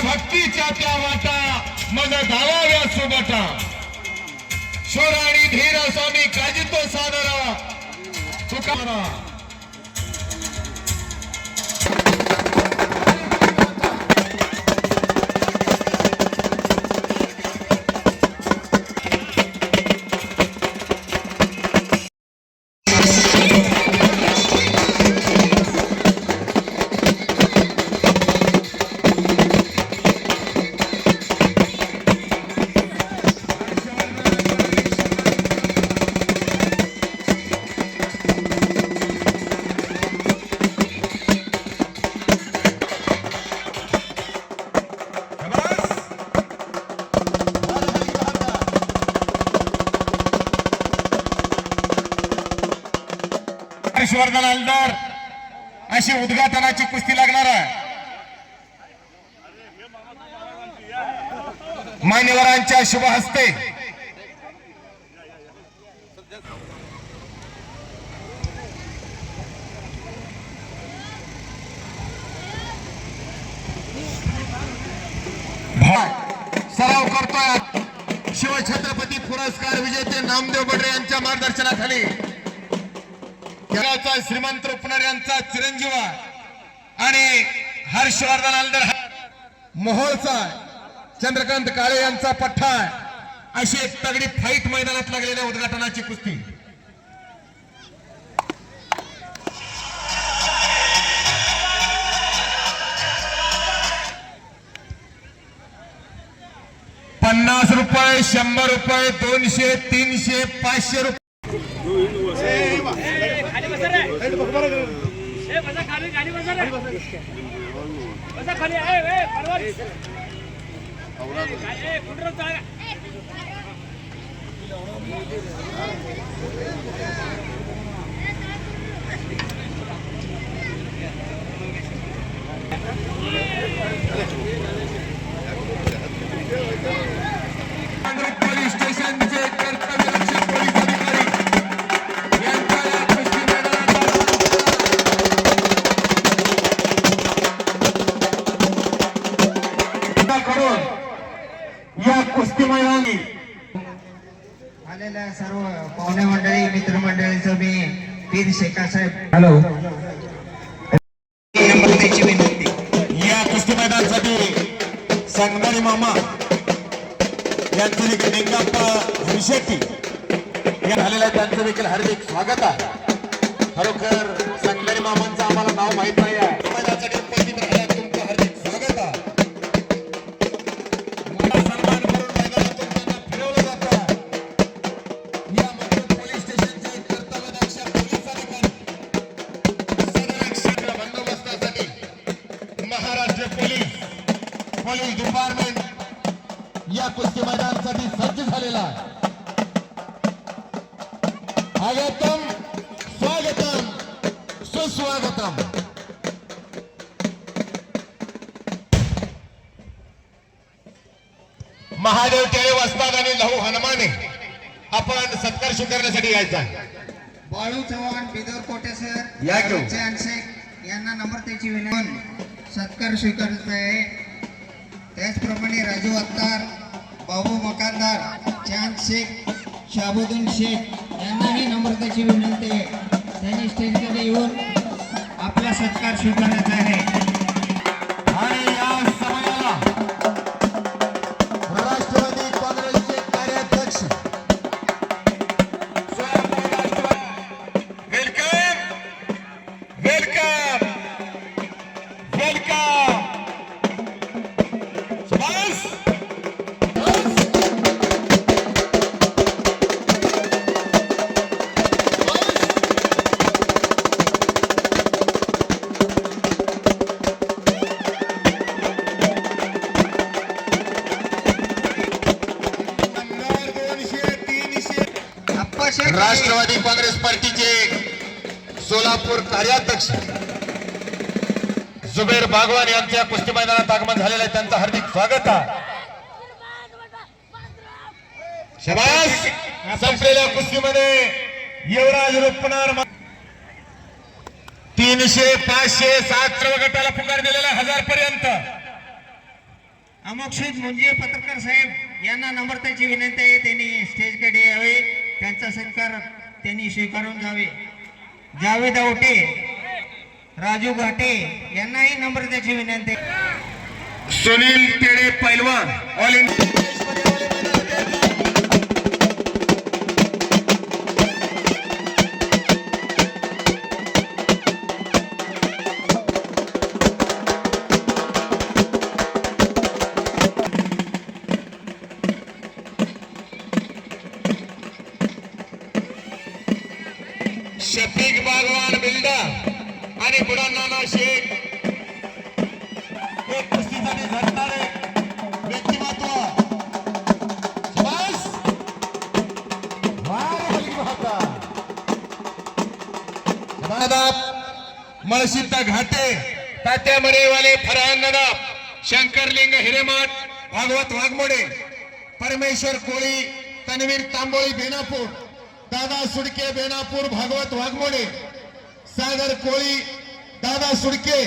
भक्तीच्या त्या वाटा मग धावाव्या सुबटा शोर आणि धीर स्वामी काजितो सादरा तुकारा हर्षवर्धन हलदार अशी उद्घाटनाची कुस्ती लागणार आहे। मान्यवरांच्या शुभ हस्ते सराव करतोय शिवछत्रपती पुरस्कार विजेते नामदेव बडरे यांच्या मार्गदर्शनाखाली श्रीमंत रुपनर यांचा चिरंजीव आणि हर्षवर्धन हलदर मोहोळचा चंद्रकांत काळे यांचा पठ्ठा अशी एक तगडी फाईट मैदानात लागलेल्या उद्घाटनाची कुस्ती। ₹50, ₹100, ₹200, ₹300, ₹500 पोलीस स्टेशनचे कर्तव्यदक्ष पोलीस अधिकारी या कुस्ती मैदानी आलेल्या सर्व पाहुणे मंडळी मित्रमंडळीचं मी पीर शेखा साहेब हॅलो नम्रतेची विनंती। या कुस्ती मैदानासाठी संगदारी मामा यांचं देखील लिंगाप्पा हरिशेट्टी या झालेल्या त्यांचं देखील हार्दिक स्वागत आहे। खरोखर संगदारी मामांचं आम्हाला नाव माहित नाही आहे। मैदानासाठी उपस्थित राहिला तुमचं हार्दिक स्वागत आहे। सन्मान करून मैदानातून त्यांना फिरवलं जातं। या मंडळ पोलीस स्टेशनचे कर्तव्यदक्ष पोलीस अधिकारी संरक्षण बंदोबस्तासाठी महाराष्ट्र पोलीस डिपार्टमेंट या कुस्ती मैदानासाठी सज्ज झालेला आहे। स्वागतम स्वागतम सुस्वागतम। महादेव टेळे वस्ताद आणि लहू हनुमाने आपण सत्कार स्वीकारण्यासाठी यायचा आहे। बाळू चव्हाण बिदर कोटे सर या घेऊन शेख यांना नम्रतेची विनंती सत्कार स्वीकारायचा आहे। त्याचप्रमाणे राजू अत्तार बाबू मकानदार चांद शेख शाबुद्दीन शेख यांनाही नम्रतेची विनंती आहे। त्यांनी स्टेजकडे येऊन आपला सत्कार स्वीकारायचा आहे। आणि या समयाला राष्ट्रवादी काँग्रेसचे कार्याध्यक्ष वेलकम वेलकम वेलकम बस राष्ट्रवादी काँग्रेस पार्टीचे सोलापूर कार्याध्यक्ष जुबेर बागवान यांच्या कुस्ती मैदानात आगमन झालेलं आहे। त्यांचं हार्दिक स्वागत आहे। शाबास। संपलेल्या कुस्तीमध्ये युवराज रुपनर 300, 500, 7 सर्व गटाला पुकार दिलेला 1000 पर्यंत अमोक्षित मुंजे पत्रकार साहेब यांना नम्रतेची विनंती आहे, त्यांनी स्टेजकडे यावे, त्यांचा सत्कार त्यांनी स्वीकारून जावे. जावेद आवटे, राजू घाटे यांनाही नम्रतेची विनंती. सुनील तेडे पैलवान all India Shafiq Bagwan builder आणि बुडानाना शेख हे कुस्तीसाठी झटणारे व्यक्तिमत्व. शाबास. वाह, हलगी बहाता. नदाब मळसिद्ध घाटे तात्या मरेवाले फरहान नदाब शंकरलिंग हिरेमाठ भागवत वाघमोडे परमेश्वर कोळी तन्वीर तांबोळी बेनापूर दादा सुडके बेनापूर भागवत वाघमोडे सागर कोळी दादा सुडके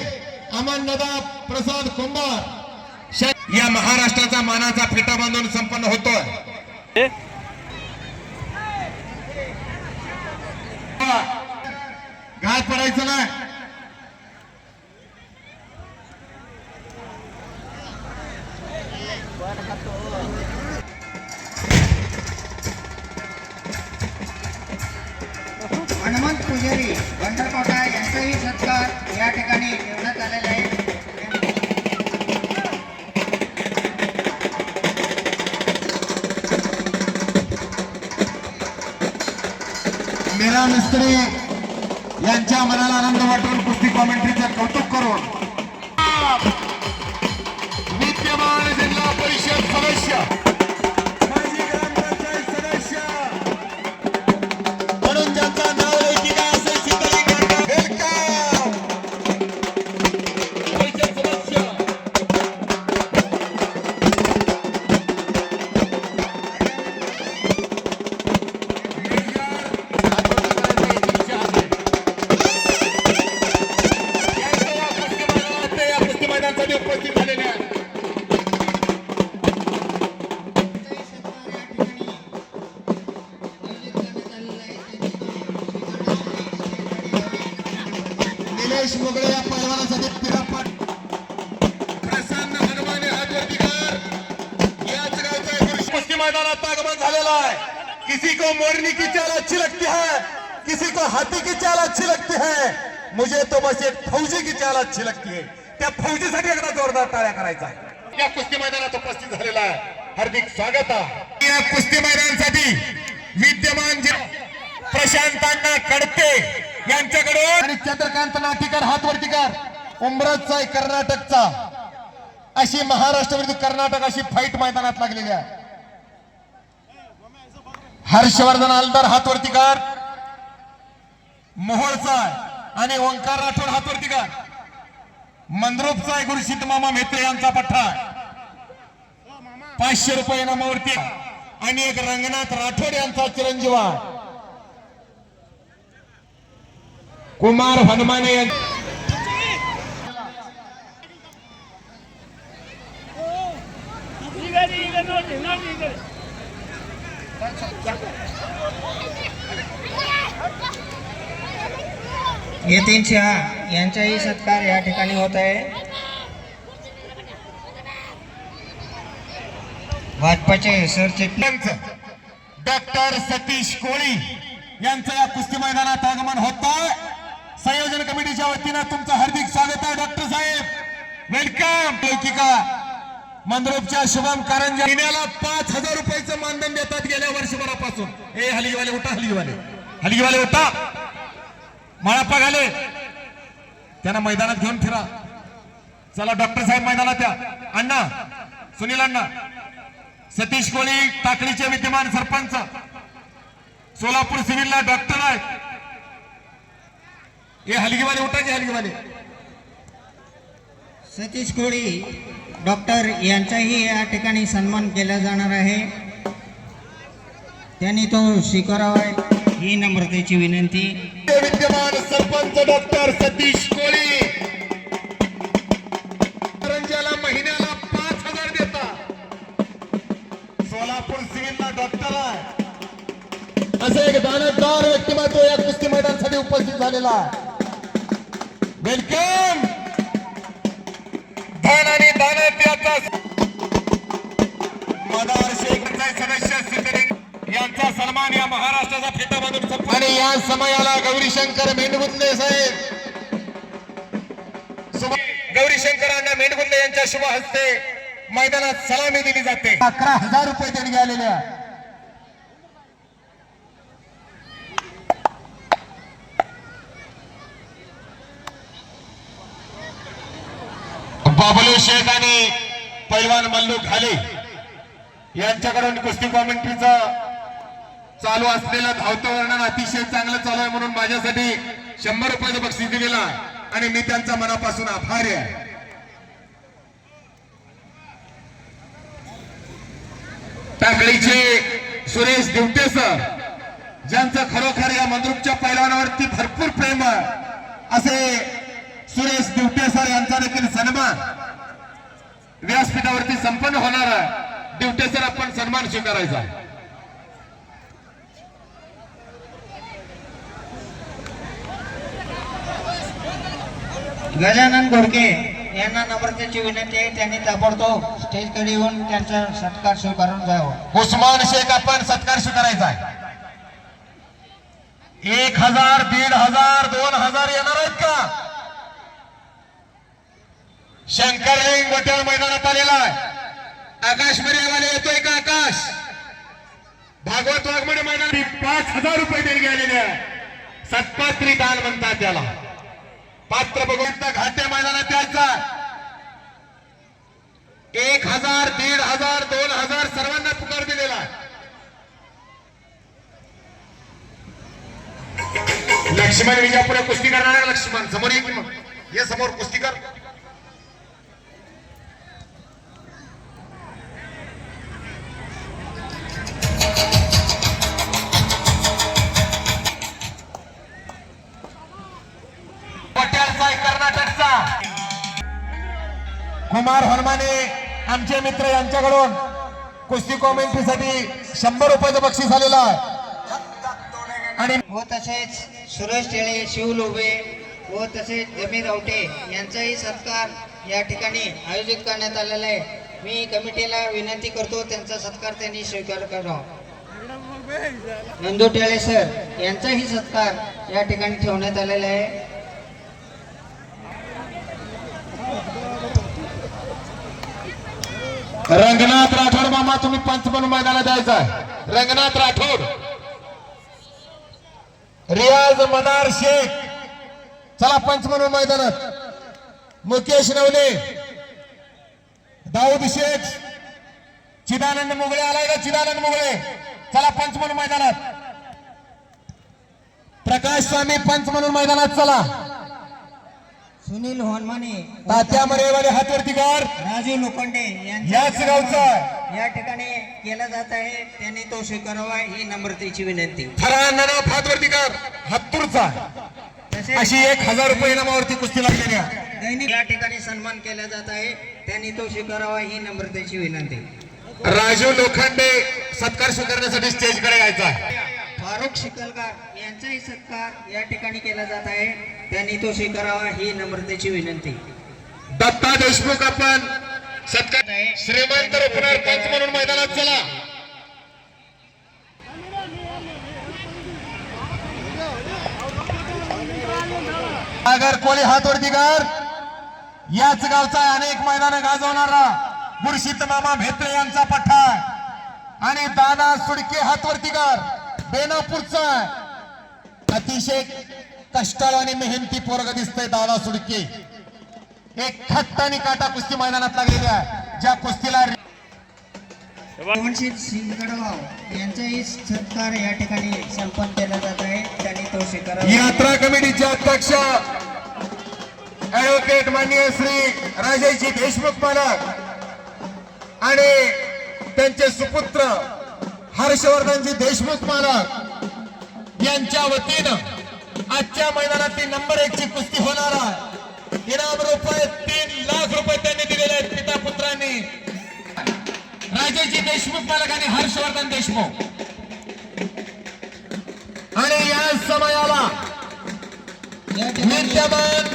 अमन नदाब प्रसाद कुंभार या महाराष्ट्राचा मानाचा फेटा बांधून संपन्न होतोय. घात पडायचं नाही. हनुमंत पुजारी बंडरकोटा यांचाही सत्कार या ठिकाणी ठेवण्यात आलेला आहे. मीरा मिस्त्री यांच्या मनाला आनंद वाटून कुस्ती कॉमेंट्रीचं कौतुक करून विद्यमान जिल्हा परिषद सदस्य माजी ग्रामपंचायत सदस्य म्हणून ज्यांचा नाव लौकिका असेल सिद्धलिंग वेलकम परिषद सदस्य उपस्थित झालेले आहेत. निलेश मुगळे या पैलवानासाठी पिरापट प्रसन्न हनुमाने हातवर्तीकर याच गावचा कुस्ती मैदानात आगमन झालेला आहे. किसी को मोरनी की चाल अच्छी लगती है, किसी को हाथी की चाल अच्छी लगती है, मुझे तो बस एक फौजी की चाल अच्छी लगती है. त्या फौजीसाठी एकदा जोरदार टाळ्या करायचा. या कुस्ती मैदानात उपस्थित झालेला आहे. हार्दिक स्वागत आहे. या कुस्ती मैदानासाठी विद्यमान प्रशांतांना कडते यांच्याकडून आणि चंद्रकांत नाटीकर हातवर्तीकर उमरजचा कर्नाटकचा अशी महाराष्ट्र विरुद्ध कर्नाटक अशी फाईट मैदानात लागलेली आहे. हर्षवर्धन आलदार हातवर्तीकर मोहोळचा आणि ओंकार राठोड हातवर्तीकर मंद्रुपचा आहे. गुरुसिद्ध मामा मेत्रे यांचा पठ्ठा 500 रुपये इनामावरती आणि एक रंगनाथ राठोड यांचा चिरंजीव आहे. कुमार हनुमाने यतीन शहा यांचाही सत्कार या ठिकाणी होत आहे. भाजपाचे सरचिटणीस डॉक्टर सतीश कोळी यांचं या कुस्ती मैदानात आगमन होत आहे. संयोजन कमिटीच्या वतीनं तुमचं हार्दिक स्वागत आहे. डॉक्टर साहेब वेलकम. लौकिका मंद्रुपच्या शुभम कारंजा महिन्याला 5,000 रुपयाचं मानधन देतात गेल्या वर्षभरापासून. हे हलगीवाले उठा, हलगीवाले उठा, माळापा घाले त्यांना मैदानात घेऊन फिरा. चला डॉक्टर साहेब मैदानात या. अण्णा सुनील अण्णा सतीश कोळी टाकळीचे विद्यमान सरपंच सोलापूर सिव्हिलला डॉक्टर आहेत. हे हलगीवाले उठायचे हलगीवाले. सतीश कोळी डॉक्टर यांचाही या ठिकाणी सन्मान केला जाणार आहे. त्यांनी तो स्वीकारावा ही नम्रतेची विनंती. विद्यमान सरपंच डॉक्टर सतीश कोळी कारंजाला महिन्याला 5,000 देतात. महापौर सिव्हिलला डॉक्टर आहे असे एक दानशूर व्यक्तिमत्व या कुस्ती मैदानासाठी उपस्थित झालेला आहे. वेलकम. धन आणि दानत्याचा मदार शेखचा सदस्य सिद्धलिंग यांचा सन्मान या महाराष्ट्राचा फेटामधून संपला आणि या समयाला गौरीशंकर मेंढगुंदे साहेब गौरीशंकरांना मेंढगुंदे यांच्या शुभ हस्ते मैदानात सलामी दिली जाते. 11,000 रुपये देणगी आलेल्या बाबलू शेख आणि पैलवान मल्लू घाले यांच्याकडून कुस्ती कॉमेंट्रीचं चालू असलेलं धावतं वर्णन अतिशय चांगलं चालू आहे म्हणून माझ्यासाठी 100 रुपयाचं बक्षीस दिलेलं आहे आणि मी त्यांचा मनापासून आभारी आहे. टाकळीचे सुरेश दिवटे सर ज्यांचं खरोखर या मंद्रुपच्या पैलवानावरती भरपूर प्रेम आहे असे सुरेश दिवटे सर यांचा देखील सन्मान व्यासपीठावरती संपन्न होणार आहे. दिवटे सर आपण सन्मान स्वीकारायचा. गजानन घोडके यांना नम्रतेची विनंती आहे, त्यांनी ताबडतोब स्टेजकडे येऊन त्यांचा सत्कार स्वीकारून जावं. उस्मान शेख आपण सत्कार स्वीकारायचा आहे. 1,000 1,500 2,000 येणार आहेत का? शंकरलिंग वट्याळ मैदानात आलेला आहे. आकाश मर्यावाले येतोय का? आकाश भागवत वाघमोडे मैदानात 5,000 रुपये देणगी आलेले आहे. सत्पात्री दान म्हणतात त्याला. पात्र भगवंत घाटे मैदानात यायचा 1,000 1,500 2,000 सर्वांना पुकार दिलेला आहे. लक्ष्मण विजापुढे कुस्ती करणारा लक्ष्मण समोर ये की मग ये समोर कुस्ती कर. पटेलचा कर्नाटकचा कुमार हनुमाने आमचे मित्र यांच्याकडून कुस्ती कॉमेंट्रीसाठी 100 रुपयाचं बक्षीस आलेलं आहे. आणि व तसेच सुरेश टेळे, शिव लोबे व तसेच जमीर आवटे यांचाही सत्कार या ठिकाणी आयोजित करण्यात आलेला आहे. मी कमिटीला विनंती करतो त्यांचा सत्कार त्यांनी स्वीकार करावा. नंदू टेळे सर यांचाही सत्कार या ठिकाणी ठेवण्यात आलेला आहे. रंगनाथ राठोड मामा तुम्ही पंच म्हणून मैदानात जायचा आहे. रंगनाथ राठोड, रियाज मदार शेख चला पंच म्हणून मैदानात. मुकेश नवले, दाऊद शेख, चिदानंद मुगळे आलाय का? चिदानंद मुगळे चला पंच म्हणून मैदानात. प्रकाश स्वामी पंच म्हणून मैदानात चला. सुनील होनमाने, तात्या मरेवाले हातवरती कर. राजू लोखंडे याच गावचा या ठिकाणी केला जात आहे, त्यांनी तो स्वीकारावा ही नम्रतेची विनंती. फरांना हातवरती कर हत्तूरचा तसेच अशी 1,000 रुपये इनामावरती कुस्ती लागलेली आहे. दैनिक या ठिकाणी सन्मान केला जात आहे, त्यांनी तो स्वीकारावा ही नम्रतेची विनंती. राजू लोखंडे सत्कार स्वीकारण्यासाठी स्टेजकडे यायचा आहे. फारुख शिकलकर यांचाही सत्कार या ठिकाणी केला जात आहे, त्यांनी तो स्वीकारावा ही नम्रतेची विनंती. दत्ता देशमुख आपण सत्कार. श्रीमंत रोपणार पंच म्हणून मैदानात चला. सागर कोळी हातवरती कर. याच गावचा अनेक मैदान गाजवणारा मुर्शिद मामा भेत्रे यांचा पठ्ठा आणि दादा सुडके हातवरती कर. बेनापूरचा अतिशय कष्टाळू आणि मेहनती पोरग दिसतंय दादा सुडके. एक खट्ट आणि काटा कुस्ती मैदानात लागलेली आहे. ज्या कुस्तीला पवनशील सिंगडगाव यांचाही सत्कार या ठिकाणी संपन्न केला जात आहे, त्यांनी तो स्वीकारावा. यात्रा कमिटीचे अध्यक्ष ऍडव्होकेट माननीय श्री राजेशजी देशमुख मालक आणि त्यांचे सुपुत्र हर्षवर्धनजी देशमुख मालक यांच्या वतीनं आजच्या मैदानातील नंबर 1 ची कुस्ती होणार आहे. इनाम रुपये 3 लाख रुपये त्यांनी दिलेले आहेत पिता पुत्रांनी. राजेशजी देशमुख मालक आणि हर्षवर्धन देशमुख. आणि या समयाला या ठिकाणी विद्यमान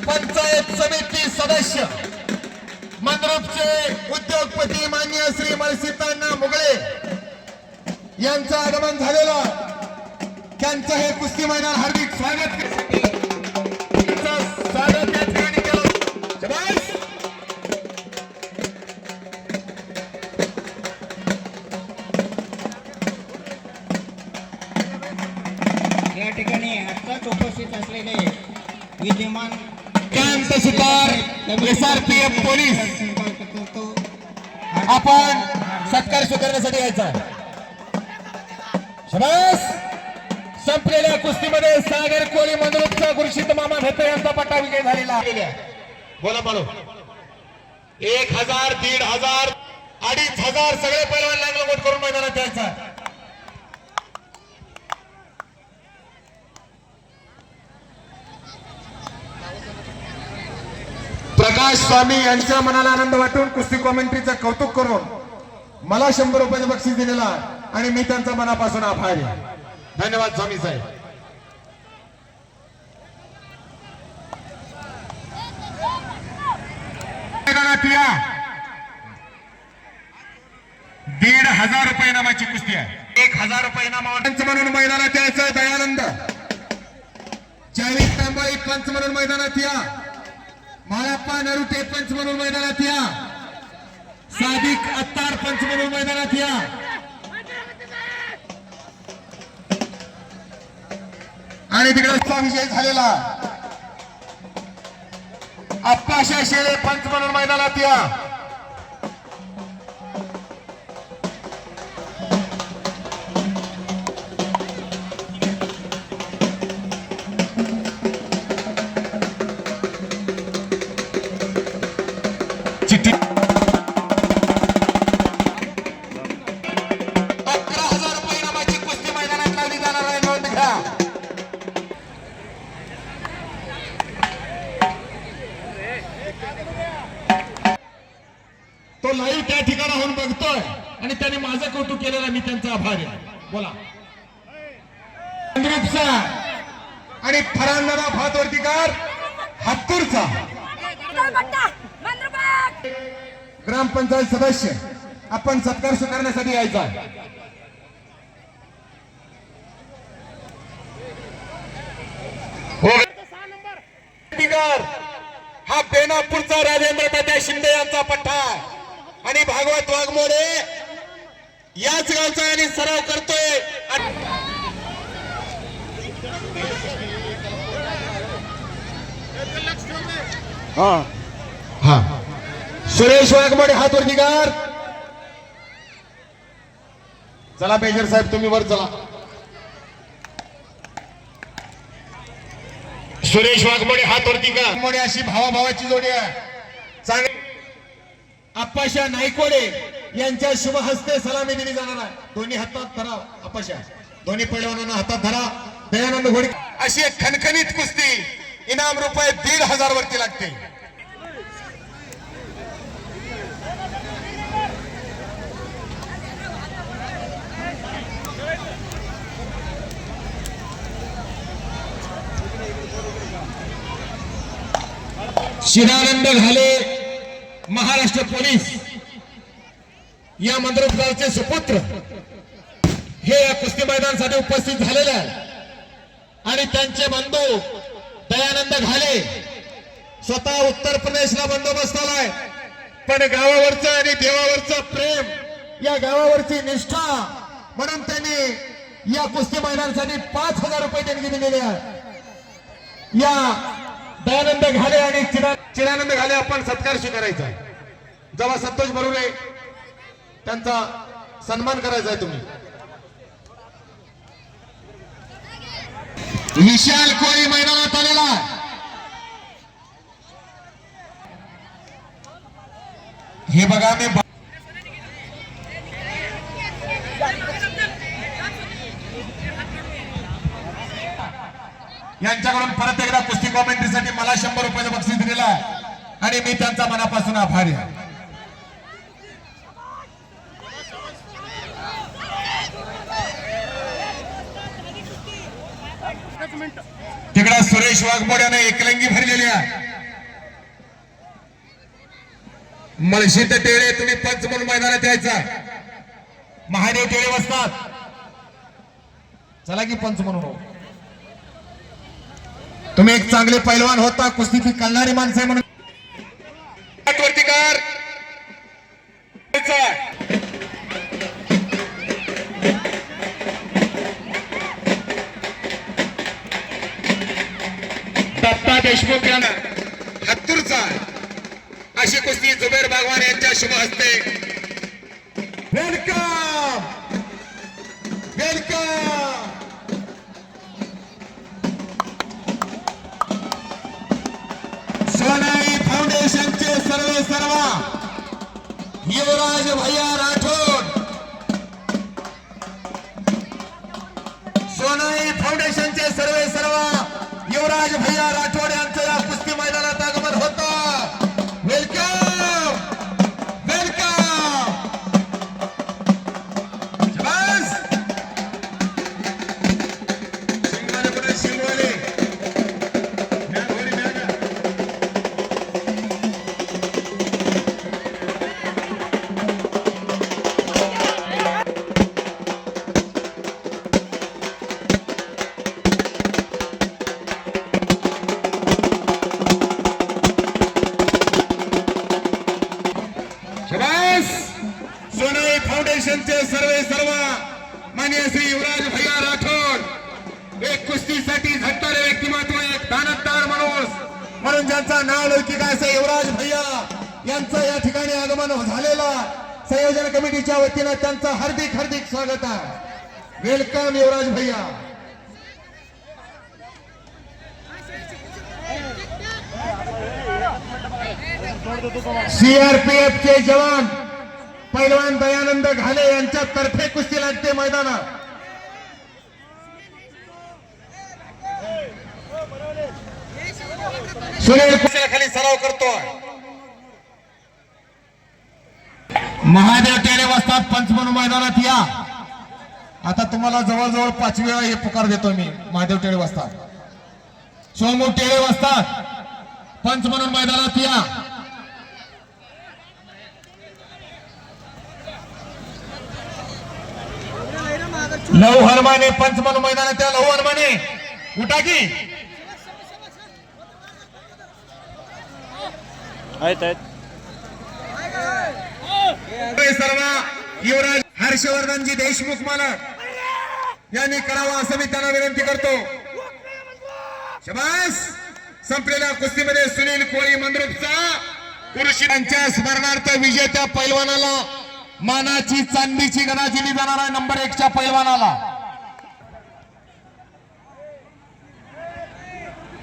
पंचायत समिती सदस्य मंद्रुपचे उद्योगपती मान्य श्री मलसीतांना मुगळे यांचं आगमन झालेलं. त्यांचं हे कुस्ती मैदान हार्दिक स्वागत स्वागत या ठिकाणी केलं. शाबास. या ठिकाणी आत्ताच उपस्थित असलेले विद्यमान कांत सुतार SRPF पोलीस संपर्क करतो. आपण सत्कार स्वीकारण्यासाठी यायचा. शाबास. संपलेल्या कुस्तीमध्ये सागर कोळी मंद्रुपचा गुरुशित मामा भेटे यांचा पट्टा विजय झालेला आहे. बोला बोलो. 1000, 1500, 2500 सगळे पैलवान लागलं वोट करून मैदानात यायचा. प्रकाश स्वामी यांच्या मनाला आनंद वाटून कुस्ती कॉमेंट्रीचं कौतुक करून मला 100 रुपयाचं बक्षीस दिलेला आणि मी त्यांचा मनापासून आभारी आहे. धन्यवाद स्वामी साहेब. मैदानात या. 1500 रुपये इनामाची कुस्ती आहे. 1000 रुपये इनामावर पंच म्हणून मैदानात यायचं. दयानंद 40 तांबळी पंच म्हणून मैदानात या. माळप्पा नरुटे पंच म्हणून मैदानात या. सादिक अत्तार पंच म्हणून मैदानात या. आणि तिकडे विजय झालेला अप्पाशा शेळे पंच म्हणून मैदानात या. चिठ्ठी 11,000 रुपये इनामाची कुस्ती मैदानात लावली जाणार आहे. नोंद घ्या. तो लाईव्ह त्या ठिकाणाहून बघतोय आणि त्याने माझं कौतुक केलेलं. मी त्यांचा आभारी आहे. बोला. मंद्रुपचा आणि फरांदादा भातवर्तीकार हातूरचा ग्रामपंचायत सदस्य आपण सत्कार स्वीकारण्यासाठी यायचा. हो. हा बेनापूरचा राजेंद्र तात्या शिंदे यांचा पट्टा आणि भागवत वाघमोडे याच गावचा आणि सराव करतोय. हा सुरेश वाघमोडे हातवर्तीकार. चला मेजर साहेब तुम्ही वर चला. सुरेश वाघमोडे हातवर्तीकार मोडे अशी भावाभावाची जोडी आहे. चांगली. अप्पाशा नाईकवाडे यांच्या शुभ हस्ते सलामी दिली जाणार आहे. दोन्ही हातात धरा. अप्पाशा दोन्ही पैलवानांना हातात धरा. दयानंद घोडे अशी एक खणखणीत कुस्ती इनाम रुपये 1,500 वरती लागते. शिवानंद घाले महाराष्ट्र पोलीस या मंद्रुप गावचे सुपुत्र हे या कुस्ती मैदानासाठी उपस्थित झालेले आहे आणि त्यांचे बंधू दयानंद घाले स्वतः उत्तर प्रदेशला बंदोबस्त आलाय. पण गावावरचं आणि देवावरचं प्रेम या गावावरची निष्ठा म्हणून त्यांनी या कुस्ती मैदानासाठी 5,000 रुपये देणगी दिलेली आहे. या दयानंद घाले आणि चिरानंद घाले आपण सत्कार स्वीकारायचा आहे. जेव्हा संतोष बरोबर त्यांचा सन्मान करायचा आहे. तुम्ही विशाल कोळी मैदानात आलेला हे बघा. मी यांच्याकडून परत एकदा कुस्ती कॉमेंट्रीसाठी मला 100 रुपयाचं बक्षीस दिलेलं आहे आणि मी त्यांचा मनापासून आभारी आहे. तिकडे सुरेश वाघमोड्याने एकलंगी भरलेल्या मळशीत टेळे तुम्ही पंच म्हणून मैदानात यायचा. महादेव टेळे बसतात, चला की पंच म्हणून. तुम्ही एक चांगले पैलवान होता, कुस्तीची कळणारी माणसं आहे म्हणून वरतीकार. दत्ता देशमुख यांना हत्तूरचा अशी कुस्ती जुबेर बागवान यांच्या शुभ हस्ते. Welcome welcome. सोनाई फाउंडेशनचे सर्व युवराज भैया राठोड. सोनाई फाउंडेशनचे सर्व युवराज भैया राठोड यांचं या कुस्ती मैदानात आगमन होतं. Welcome welcome. बस शिंगवाले सोनाई फाउंडेशनचे सर्व माननीय श्री युवराज भैया राठोड एक कुस्तीसाठी झटणारे व्यक्तिमत्व, एक दानतदार म्हणून ज्यांचा नाव लौकिक आहे युवराज भैया यांचं या ठिकाणी आगमन झालेला संयोजन कमिटीच्या वतीनं त्यांचं हार्दिक स्वागत आहे. वेलकम युवराज भैया. सीआरपीएफ के जवान पैलवान दयानंद घाले यांच्या तर्फे कुस्ती लागते मैदानात. सुनील खाली सराव करतोय. महादेव टेळे वाजतात पंच म्हणून मैदानात या. आता तुम्हाला जवळजवळ 5 वेळा हे पुकार देतो मी. महादेव टेळे वाजतात, सोमू टेळे वाजतात पंच म्हणून मैदानात या. लव हरमाने पंच म्हणून मैदानात या. लव हरमाने उठा की. सर्व युवराज हर्षवर्धनजी देशमुख मालक यांनी करावा असं मी त्यांना विनंती करतो. शबास. संपलेल्या कुस्तीमध्ये सुनील कोळी मंद्रुपचा पुरुषांच्या स्मरणार्थ विजेत्या पैलवानाला मानाची चांदीची गदा दिली जाणार आहे. नंबर 1च्या पैलवानाला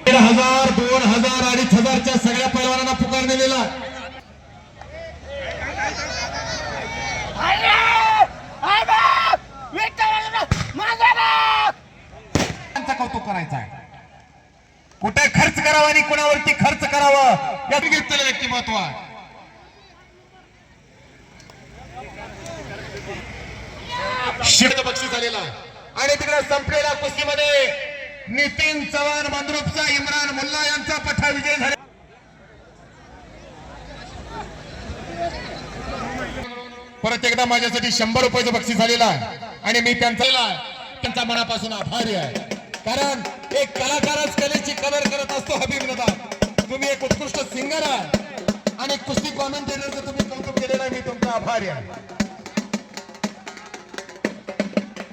1,000, 2,000, 2,500च्या सगळ्या पैलवानांना पुकार दिलेला. कौतुक करायचं आहे. कुठे खर्च करावा आणि कुणावरती खर्च करावा यात घेतलेलं व्यक्तिमत्व आहे. शिस्त बक्षीस झालेला आणि तिकडे संपलेल्या कुस्तीमध्ये नितीन चव्हाण मंद्रुपचा इम्रान मुल्ला यांचा पठा विजय झाला. परत एकदा माझ्यासाठी 100 रुपयाचं बक्षीस झालेला आहे आणि मी त्यांचा मनापासून आभारी आहे. कारण एक कलाकारच कलेची कदर करत असतो. हबीब नदा, तुम्ही एक उत्कृष्ट सिंगर आहे आणि कुस्ती कॉमेंटेटरचं तुम्ही कौतुक केलेलं आहे. मी तुमचा आभारी आहे.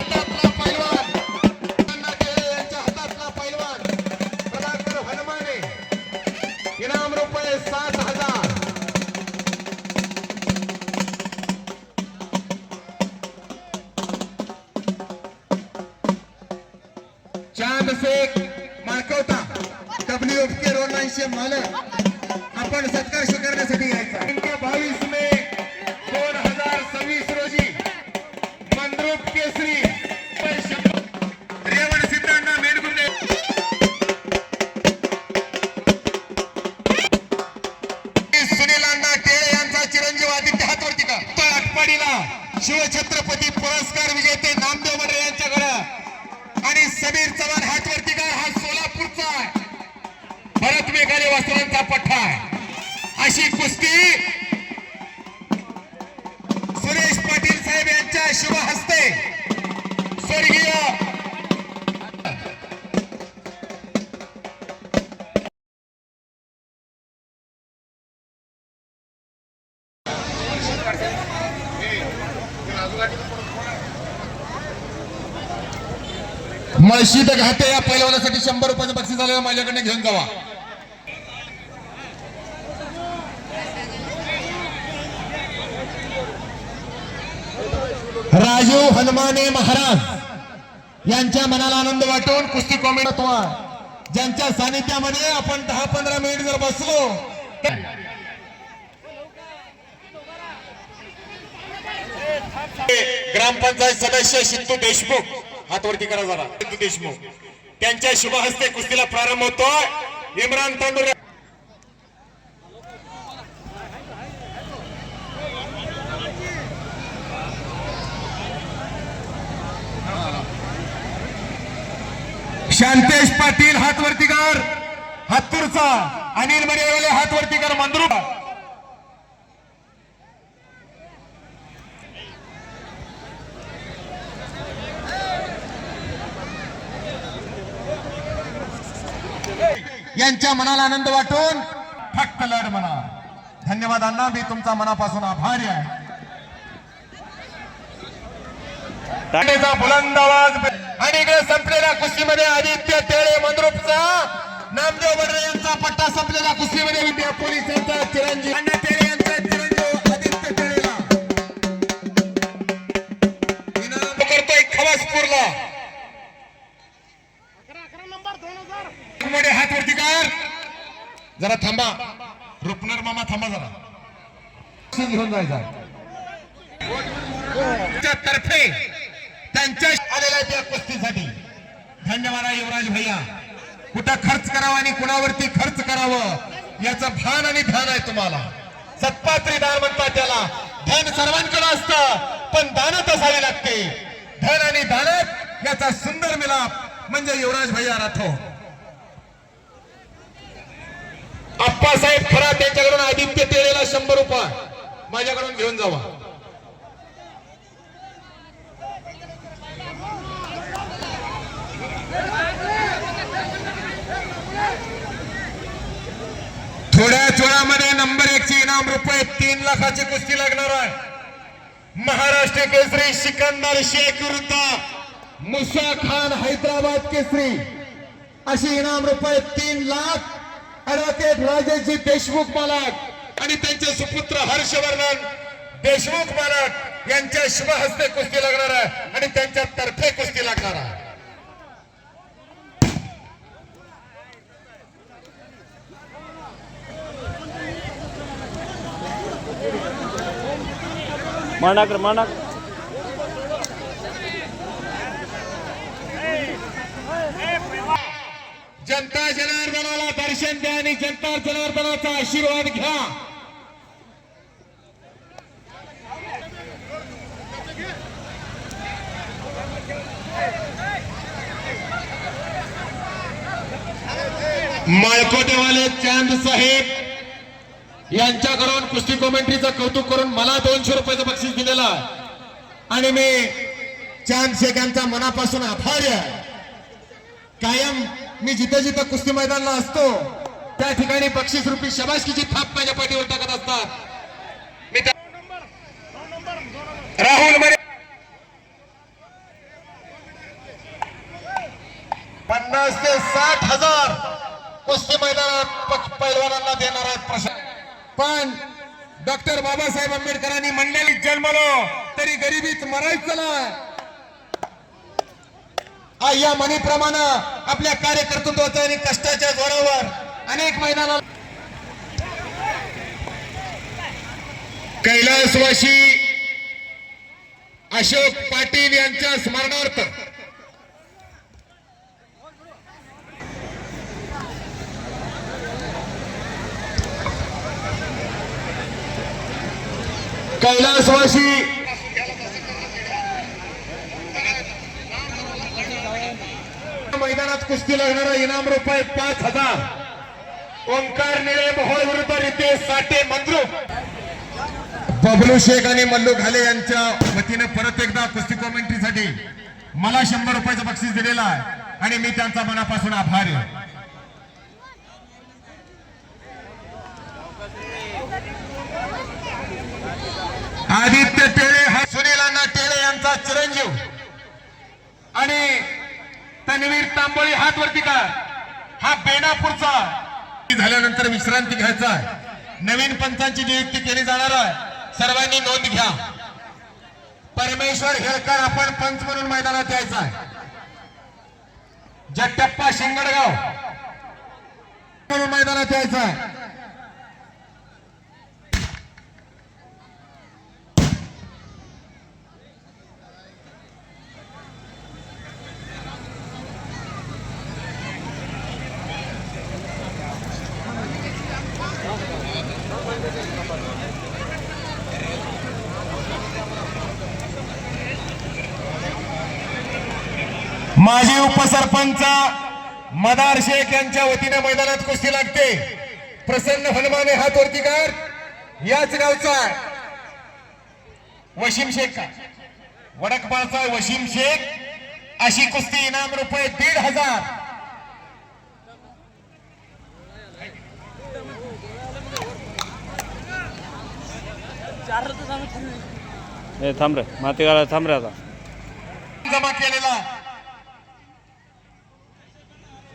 हातातला पैलवान यांच्या हातातला पैलवान प्रभाकर हनुमाने इनाम रुपये 7,000. चांद शेख मार्कवता WFK रोडांचे मालक आपण सत्कार स्वीकारण्यासाठी यायचा. 22 मे 2026 रोजी मंद्रुप केसरी रेवण सिद्धांना मेनगुंडे सुनीलांना टेळे यांचा चिरंजीव आदित्य हातवर्तीकर आटपाडीला शिवछत्रपती पुरस्कार विजेते नामदेव मंडळे यांच्याकडे आणि समीर चव्हाण हातवर्तीकर हा अशी कुस्ती सुरेश पाटील साहेब यांच्या शुभ हस्ते स्वर्गीय मळशीत घाटे या पैलवानासाठी 100 रुपयाचं बक्षीस झालेलं माझ्याकडे घेऊन जावा. राजू हनुमाने महाराज यांच्या मनाला आनंद वाटून कुस्ती कॉमेंट ज्यांच्या सानिध्यामध्ये आपण 10-15 मिनिट जर बसलो ग्रामपंचायत सदस्य सिद्धू देशमुख हातवरती करा जरा. सिद्धू देशमुख त्यांच्या शुभ हस्ते कुस्तीला प्रारंभ होतोय. इम्रान तांडुरे शांतेश पाटील हातवर्तीकर हातूरचा, अनिल मरेवाले हातवर्तीकर मंद्रुप, यांच्या मनाला आनंद वाटून फक्त लढ म्हणा. धन्यवाद अण्णा, मी तुमचा मनापासून आभारी आहे. बुलंद आवाज आणि इकडे संपलेल्या कुस्तीमध्ये आदित्य तेळे मंद्रुपचा, नामदेव बर्रे यांचा पट्टा संपलेल्या कुस्तीमध्ये विद्या पोलीस यांचा चिरंजीव अण्णा तेळे यांचा चिरंजीव आदित्य तेळेला इनाम करतोय खवासपूरला. मोठे हात वरती कर, जरा थांबा रुपनर मामा, थांबा जरा घेऊन जायचा तर्फे त्यांच्या आलेल्या त्या कुस्तीसाठी धन्यवाद आहे युवराज भैया. कुठं खर्च करावा आणि कुणावरती खर्च करावं याचं भान आणि ध्यान आहे तुम्हाला. सत्पात्री दान म्हणतात त्याला. धन सर्वांकडे असतं पण दानत असावी लागते. धन आणि दानत याचा सुंदर मिलाप म्हणजे युवराज भैया राठोड. आप्पासाहेब खरा त्यांच्याकडून आदित्य तेळेला 100 रुपये माझ्याकडून घेऊन जावा. थोड्याच वेळामध्ये नंबर 1 ची इनाम रुपये 3 लाखाची कुस्ती लागणार आहे. महाराष्ट्र केसरी सिकंदर शेख विरुद्ध मुसा खान हैदराबाद केसरी अशी इनाम रुपये 3 लाख. ऍडव्होकेट राजेशजी देशमुख मालक आणि त्यांचे सुपुत्र हर्षवर्धन देशमुख मालक यांच्या शुभ हस्ते कुस्ती लागणार आहे आणि त्यांच्या तर्फे कुस्ती लागणार आहे. मानाकर मानाक जनता जनार्दनाला दर्शन द्या आणि जनता जनार्दनाचा आशीर्वाद घ्या. माळकोटेवाले चांद साहेब यांच्याकडून कुस्ती कॉमेंट्रीचं कौतुक करून मला 200 रुपयाचं बक्षीस दिलेलं आहे आणि मी चांद शेख यांचा मनापासून आभारी आहे. कायम मी जिथं जिथं कुस्ती मैदानाला असतो त्या ठिकाणी बक्षीस रूपी शबासकीची थाप माझ्या पाठीवर टाकत असतात. राहुल मरे 50 ते 60 हजार कुस्ती मैदानात पैलवानांना देणार आहेत प्रशासन. पण डॉक्टर बाबासाहेब आंबेडकरांनी म्हणलेली जन्मलो तरी गरिबीत मरायचं नाही या म्हणीप्रमाणे आपल्या कार्यकर्तृत्वाच्या आणि कष्टाच्या जोरावर अनेक मैदानात कैलासवासी अशोक पाटील यांच्या स्मरणार्थ कैलासवासी मैदानात कुस्ती लागणारा इनाम रुपये 5000 ओंकार निळे मोहोळ विरुद्ध रितेश साठे मंद्रुप. बबलू शेख आणि मल्लू घाले यांच्या वतीने परत एकदा कुस्ती कॉमेंट्रीसाठी मला 100 रुपयाचं बक्षीस दिलेलं आहे आणि मी त्यांचा मनापासून आभारी आहे. आदित्य टेळे हा सुनील अण्णा टेळे यांचा चिरंजीव आणि तन्वीर तांबोळी हात वरती का हा बेनापूरचा झाल्यानंतर विश्रांती घ्यायचा आहे. नवीन पंचांची नियुक्ती केली जाणार आहे. सर्वांनी नोंद घ्या. परमेश्वर हेळकर आपण पंच म्हणून मैदानात यायचा आहे. जट्टप्पा शिंगडगाव म्हणून मैदानात यायचा आहे. माजी उपसरपंच मदार शेख यांच्या वतीने मैदानात कुस्ती लागते. प्रसन्न हनुमाने हात वरती कर. याच गावचा वशीम शेख का वडकपाळचा वशीम शेख. अशी कुस्ती इनाम रुपये 1,500. थांब रे माती थांब रे आता जमा केलेला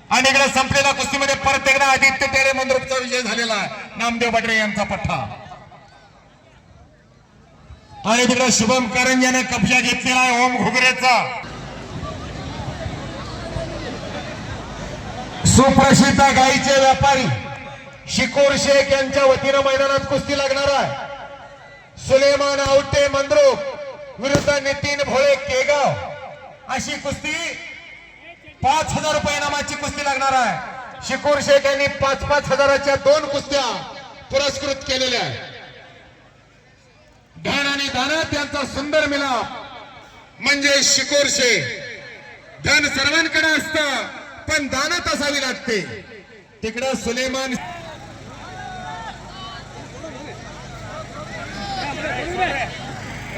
आणि इकडे संपलेल्या कुस्तीमध्ये परत एकदा आदित्य टेळे मंद्रुपचा विजय झालेला आहे. नामदेव बडरे यांचा पठ्ठा आणि तिकडे शुभम करंजाने कब्जा घेतलेला आहे ओम घुगरेचा. सुप्रसिद्ध गाईचे व्यापारी शिकोर शेख यांच्या वतीनं मैदानात कुस्ती लागणार आहे. सुलेमान आवटे मंद्रुप विरुद्ध नितीन भोळे केगाव. अशी कुस्ती 5,000 रुपये इनामाची कुस्ती लागणार आहे. शिकोर शेख यांनी 5-5 हजाराच्या 2 कुस्त्या पुरस्कृत केलेल्या आहेत. धन आणि दानात यांचा सुंदर मिलाप म्हणजे शिकोर शेख. धन सर्वांकडे असतं पण दानात असावी लागते. तिकडं सुलेमान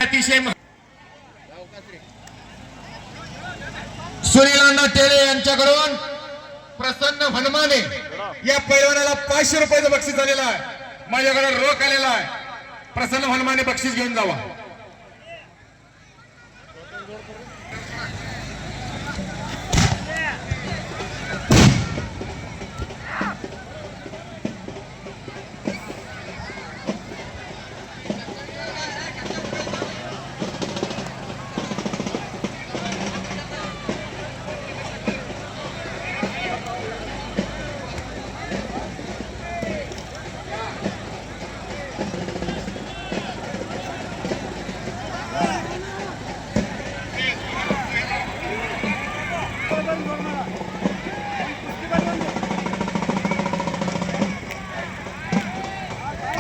अतिशय सुनील अण्णा टेळे यांच्याकडून प्रसन्न हनुमाने या पैलवानाला 500 रुपयाचं बक्षीस आलेलं आहे. माझ्याकडे रोख आलेला आहे. प्रसन्न हनुमाने बक्षीस घेऊन जावा.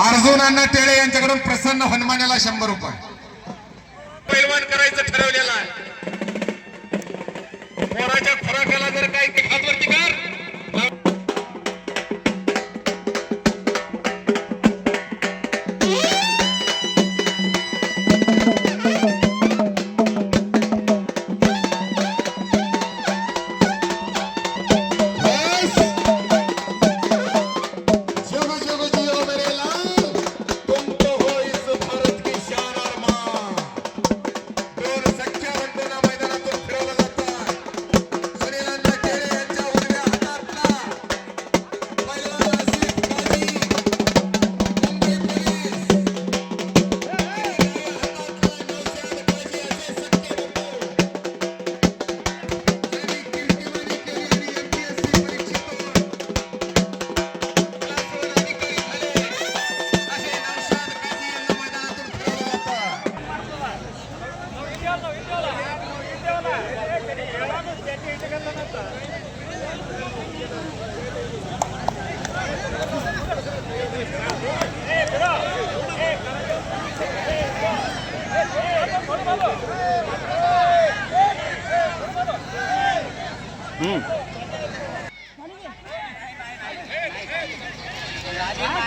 अर्जुन अण्णा टेळे यांच्याकडून प्रसन्न हनुमानाला 100 रुपये पैलवान करायचं ठरवलेलं आहे. पोराच्या खुराकाला जर काही हातवरती कर.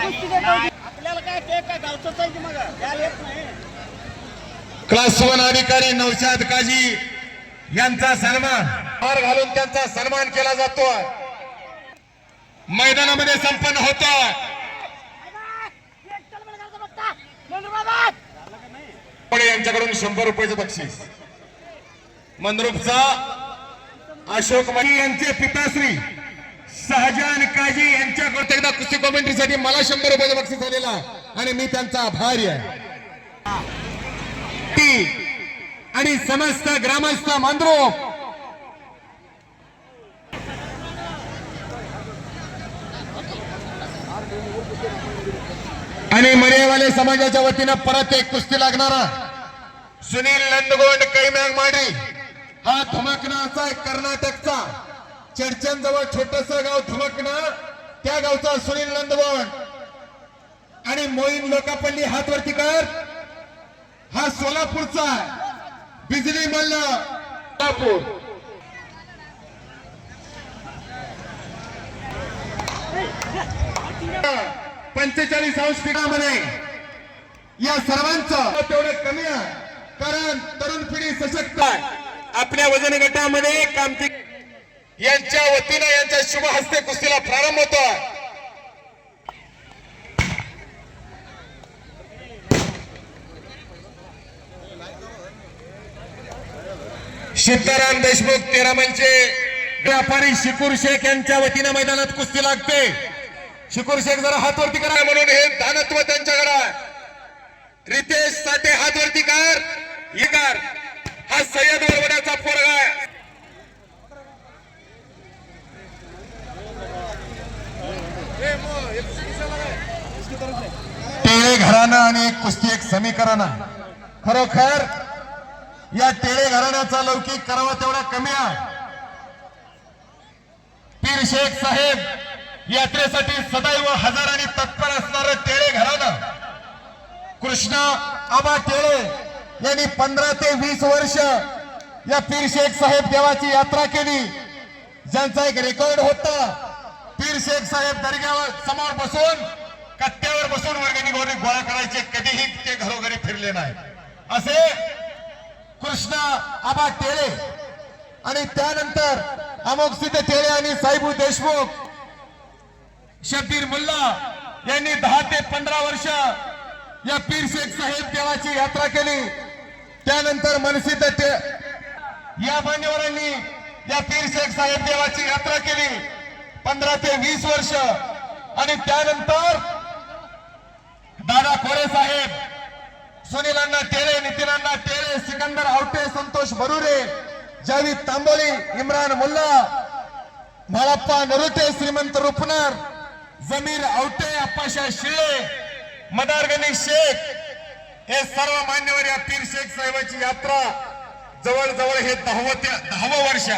आपल्याला काय ते काय गावचं आहे की मग यायला येत नाही. क्लास 1 अधिकारी नौशाद काजी यांचा सन्मान हार घालून त्यांचा सन्मान केला जातो. मैदानामध्ये संपन्न होतं. यांच्याकडून 100 रुपयाचं बक्षीस. मंद्रुपचा अशोक मणी यांचे पिताश्री शहाजान काजी यांच्याकडून एकदा कुस्ती कॉमेंट्रीसाठी मला 100 रुपयाचं बक्षीस आलेला आणि मी त्यांचा आभारी आहे. आणि समस्त ग्रामस्थ मंद्रुप आणि मरेवाले समाजाच्या वतीनं परत एक कुस्ती लागणारा सुनील नंदगोंड कैम्याग माडी हा धुमकणाचा कर्नाटकचा चडचण जवळ छोटस गाव धुमकणा त्या गावचा सुनील नंदगोंड आणि मोईन लोकापल्ली हात वरती कर हा सोलापूरचा बिजली मल्ल सोलापूर. पंचेचाळीस अंश पीठामध्ये या सर्वांचं तेवढं कमी आहे कारण तरुण पिढी सशक्त आहे. आपल्या वजन गटामध्ये कामती यांच्या वतीनं यांच्या शुभ हस्ते कुस्तीला प्रारंभ होतो. सीताराम देशमुख 13 मैलचे व्यापारी शिकूर शेख यांच्या वतीनं मैदानात कुस्ती लागते. शिकूर शेख जरा हात वरती करा म्हणून हे दानत्व त्यांच्याकडे आहे. रितेश साठे हात वरती कर इकार हा सय्यद वरवड्याचा पोरगा आहे. टेळे घराणं आणि एक कुस्ती एक समीकरण आहे. खरोखर या टेळे घराण्याचा लौकिक करावा तेवढा कमी आहे. पीर शेख साहेब यात्रेसाठी सदैव हजारांनी तत्पर असणारं टेळे घराणं कृष्णा आबा टेळे यांनी 15 ते 20 वर्ष या पीर शेख साहेब देवाची यात्रा केली. ज्यांचा एक रेकॉर्ड होता पीर शेख साहेब दर्ग्यावर समोर बसून कट्ट्यावर बसून वर्गणी गोळा करायचे कधीही ते घरोघरी फिरले नाही असे कृष्णा आबा टेळे. आणि त्यानंतर अमोघसिद्ध टेळे आणि साहेबू देशमुख शब्बीर मुल्ला यांनी 10 ते 15 वर्ष या पीर शेख साहेब देवाची यात्रा केली. त्यानंतर मनसिद्ध या मान्यवरांनी या पीर शेख साहेब देवाची यात्रा केली 15 ते 20 वर्ष. आणि त्यानंतर दादा खोरे साहेब सुनीलांना टेळे नितीनांना टेळे सिकंदर आवटे संतोष बरुरे जावीद तांबोली इम्रान मुल्ला म्हाळप्पा नरुटे श्रीमंत रुपनर जमीर आवटे अप्पाशा शिळे मदार गणेश शेख हे सर्व मान्यवर या पीर शेख साहेबाची यात्रा जवळजवळ हे 10वं वर्ष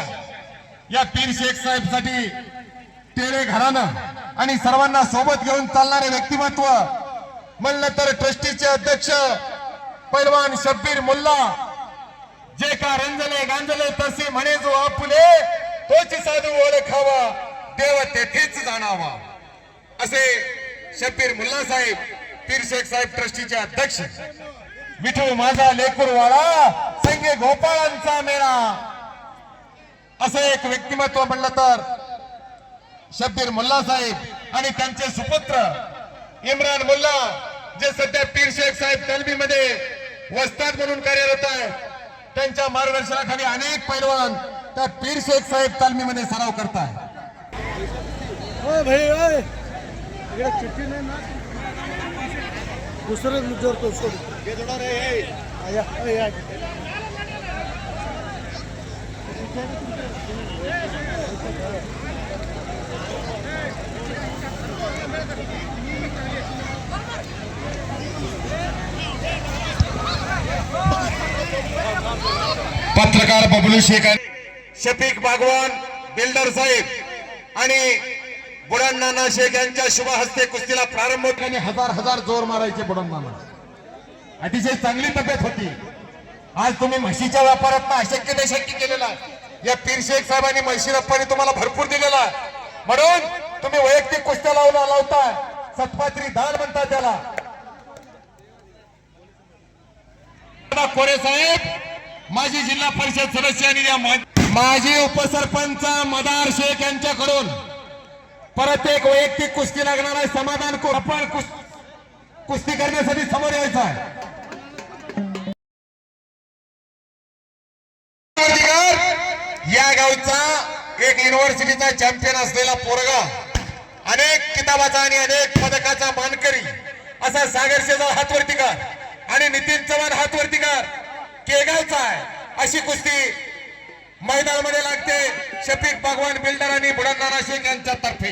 या पीर शेख साहेब साठी टेळे घराणं आणि सर्वांना सोबत घेऊन चालणारे व्यक्तिमत्व म्हणलं तर ट्रस्टीचे अध्यक्ष पैलवान शब्बीर मुल्ला जे का रंजले गांजले तसे म्हणे जो आपुले तोच साधू ओळखावा देव तेथेच जाणावा असे शब्बीर मुल्ला साहेब पीर शेख साहेब ट्रस्टीचे अध्यक्ष. विठू माझा लेकूरवाळा संगे गोपाळांचा मेळा असं एक व्यक्तिमत्व म्हणलं तर शब्बीर मुल्ला साहेब आणि त्यांचे सुपुत्र इम्रान मुल्ला जे सध्या पीर शेख साहेब तलबीमध्ये वस्ताद म्हणून कार्यरत आहे. त्यांच्या मार्गदर्शनाखाली अनेक पैलवान त्या पीर शेख साहेब तालमीमध्ये सराव करतात. चिठ्ठी नाही ना दुसरं जोडतो सोड पत्रकार बबलू शेख शफीक बागवान बिल्डर साहेब आणि बुडान नाना शेख यांच्या शुभ हस्ते कुस्तीला प्रारंभ होतो. आणि हजार जोर मारायचे बुडान नाना. अतिशय चांगली तब्येत होती. आज तुम्ही म्हशीच्या व्यापारात अशक्य ते शक्य केलेला या पीर शेख साहेबांनी म्हशी रप्पाने तुम्हाला भरपूर दिलेला म्हणून तुम्ही वैयक्तिक कुस्त्या लावताय सतपात्री दाल म्हणतात त्याला. कोरे साहेब माजी जिल्हा परिषद सदस्य आणि माजी उपसरपंच मदार शेख यांच्याकडून परत एक वैयक्तिक कुस्ती लागणार आहे. समाधान आपण कुस्ती करण्यासाठी समोर यायचं आहे. या गावचा एक युनिव्हर्सिटीचा चॅम्पियन असलेला पोरगा, अनेक किताबाचा आणि अनेक पदकाचा मानकरी असा सागर शेजाव हातवरती कर आणि नितीन चव्हाण हातवरती कर केगावचा आहे. अशी कुस्ती मैदानामध्ये लागते. शफीक भगवान बिल्डर आणि बुलंदाना शेख यांच्यातर्फे.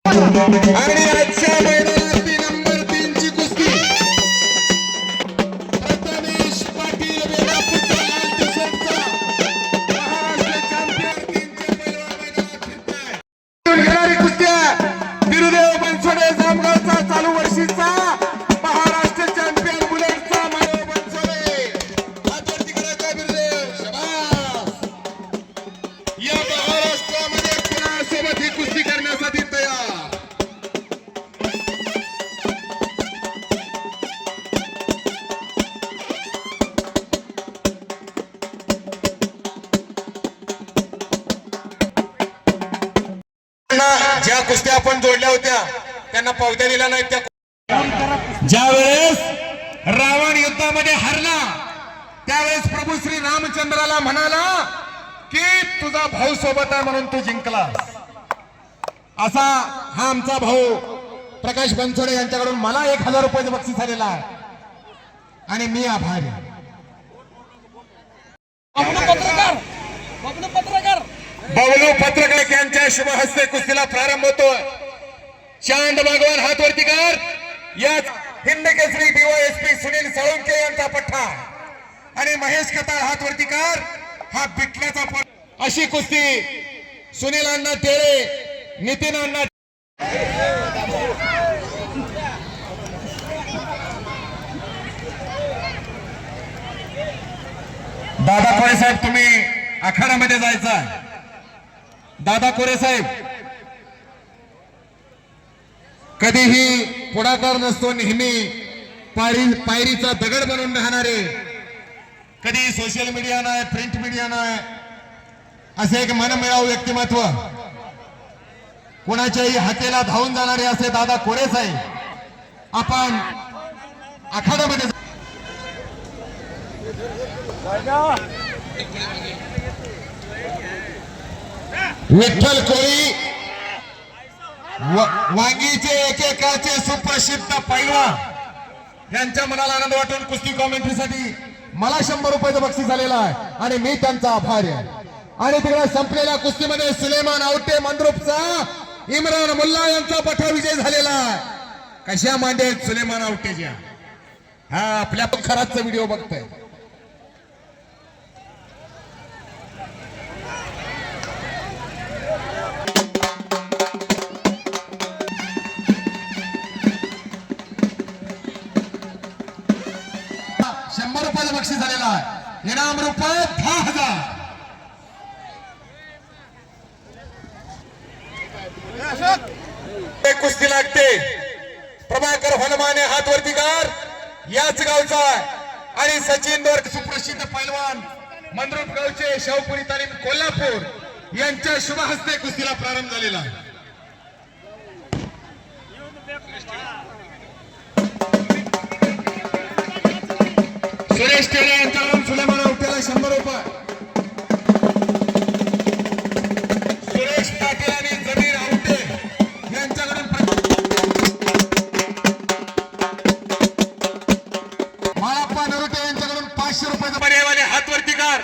आणि आजच्या मैदानात नंबर 3 ची कुस्ती प्रथमेश पाटील वेदापुत्र लाल टी-शर्टचा महाराष्ट्र चॅम्पियन 3चे पैलवान मैदानात फिरताय. घेणारी कुस्ती बिरुदेव बनसोडे जामगावचा चालू वर्षीचा महाराष्ट्र चॅम्पियन बुलेटचा मानव बनसोडे हातवरती करायचा बिरुदेव. शाबास. या महाराष्ट्रामध्ये कुणासोबत ही कुस्ती करण्यासाठी तयार. ज्या कुस्त्या आपण जोडल्या होत्या त्यांना पावत्या दिल्या नाहीत. त्या ज्या वेळेस रावण युद्धामध्ये हरला त्यावेळेस प्रभू श्री रामचंद्राला म्हणाला की तुझा भाऊ सोबत आहे म्हणून तू जिंकला. असा हा आमचा भाऊ प्रकाश बनसोडे यांच्याकडून मला 1000 रुपयाचं बक्षीस आलेला आहे आणि मी आभारी आहे. बबलू पत्रकार यांच्या शुभ हस्ते कुस्तीला प्रारंभ होतोय. चांद भगवान हातवरती कर. याच हिंद केसरी डीवायएसपी सुनील साळुंके यांचा पठ्ठा आणि महेश कतार हातवरती कर. हा बिटल्याचा पट्टा. अशी कुस्ती सुनील अण्णा तेळे, नितीन अण्णा दादा कोरे साहेब तुम्ही आखाड्यामध्ये जायचा. दादा कोरे साहेब कधीही पुढाकार नसतो, नेहमी पायरीचा दगड बनून राहणारे, कधी सोशल मीडिया नाही, प्रिंट मीडिया नाही, असे एक मनमिळावू व्यक्तिमत्व, कोणाच्याही हाकेला धावून जाणारे असे दादा कोरे साहेब आपण आखाड्यामध्ये विठ्ठल कोळी वांगीचे एकेकाचे सुप्रसिद्ध पैलवान यांच्या मनाला आनंद वाटून कुस्ती कॉमेंट्रीसाठी मला 100 रुपयाचं बक्षीस आलेलं आहे आणि मी त्यांचा आभारी आहे. आणि तिकडे संपलेल्या कुस्तीमध्ये सुलेमान आवटे मंद्रुपचा इम्रान मुल्ला यांचा पठा विजय झालेला आहे. कशा मांडे सुलेमान आवटेच्या. हा आपल्या खराचा व्हिडिओ बघतोय. बक्षीस झालेला आहे. इनाम रुपये 10,000. कुस्ती लागते. प्रभाकर हनुमाने हातवरती कर याच गावचा आणि सचिन दोर सुप्रसिद्ध पैलवान मंद्रुप गावचे शाहपुरी तालीम कोल्हापूर यांच्या शुभ हस्ते कुस्तीला प्रारंभ झालेला आहे. सुरेश टेळे यांच्याकडून सुलेमान आवटेला 100 रुपये. सुरेश पाटील आणि जमीर आवटे यांच्याकडून माळप्पा नरोटे यांच्याकडून 500 रुपये. मर्यावाले हातवरती कर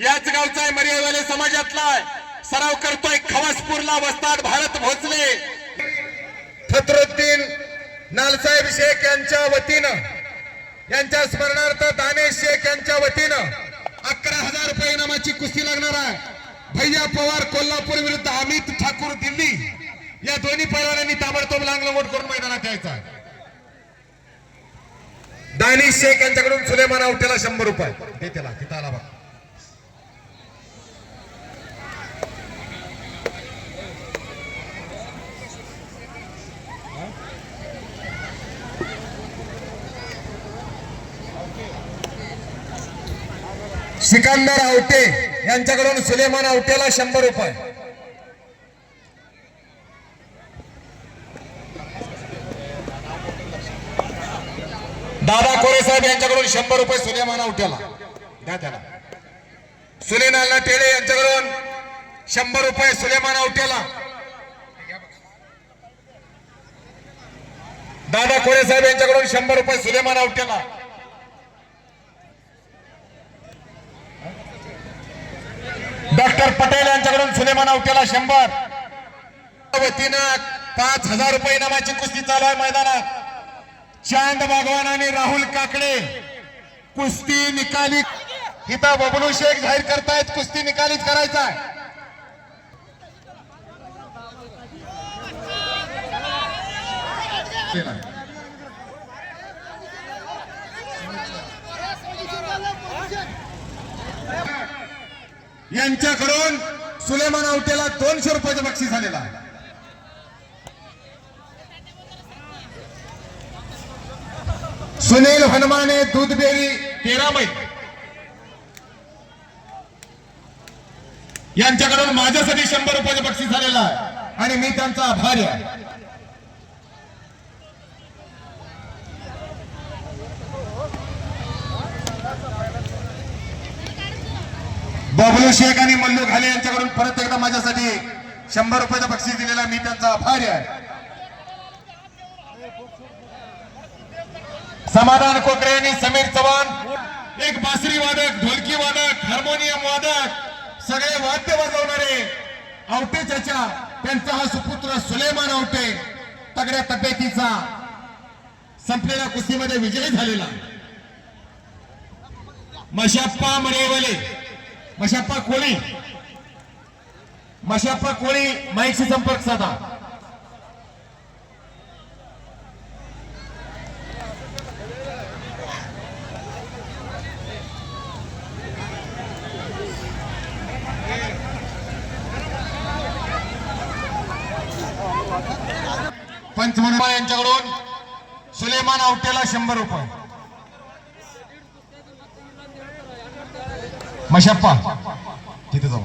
याच गावचा आहे, मर्यावाले समाजातला आहे. सराव करतोय खवासपूरला वस्ताद भारत भोसले. फतरुद्दीन नालसाहेब शेख यांच्या वतीनं यांच्या स्मरणार्थ दानेश शेख यांच्या वतीनं 11,000 रुपये इनामाची कुस्ती लागणार आहे. भैया पवार कोल्हापूर विरुद्ध अमित ठाकूर दिल्ली या दोन्ही पैलवानांनी ताबडतोब लांगलंगोट करून मैदानात यायचा आहे. दानेश शेख यांच्याकडून सुलेमान आवटेला 100 रुपये. हे त्याला तिथं आला बघ. सिकंदर आवटे यांच्याकडून सुलेमान आवटेला 100 रुपये. दादा कोरे साहेब यांच्याकडून 100 रुपये सुलेमान आवटेला द्या त्याला. सुलेनाला टेळे यांच्याकडून 100 रुपये सुलेमान आवटेला. दादा कोरे साहेब यांच्याकडून 100 रुपये सुलेमान आवटेला. डॉक्टर पटेल यांच्याकडून सुलेमान आवटेला 100. वतीनं 5000 रुपये इनामाची कुस्ती चालू आहे मैदानात. चांद भगवान आणि राहुल काकडे कुस्ती निकाली. इथं बबलू शेख जाहीर करतायत कुस्ती निकालीच करायचा आहे. यांच्याकडून सुलेमान आवटेला 200 रुपयाचं बक्षीस झालेला आहे. सुनील हनुमाने दूधबेरी 13 मै यांच्याकडून माझ्यासाठी 100 रुपयाचं बक्षीस झालेलं आहे आणि मी त्यांचा आभारी आहे. बबलू शेख आणि मल्लू घाले यांच्याकडून परत एकदा माझ्यासाठी 100 रुपयाचं बक्षीस दिलेला मी त्यांचा आभारी आहे. समाधान कोकरे आणि समीर चव्हाण एक बासरी वादक, ढोलकी वादक, हार्मोनियम वादक, सगळे वाद्य वाजवणारे आवटे चाचा, त्यांचा हा सुपुत्र सुलेमान आवटे तगड्या तब्येतीचा संपलेल्या कुस्तीमध्ये विजयी झालेला. मशाप्पा मरेवले, मशाप्पा कोळी, मशाप्पा कोळी माईकशी संपर्क साधा. पंचमनुमा यांच्याकडून सुलेमान आवटेला 100 रुपये. मशाप्पा तिथे जाऊ.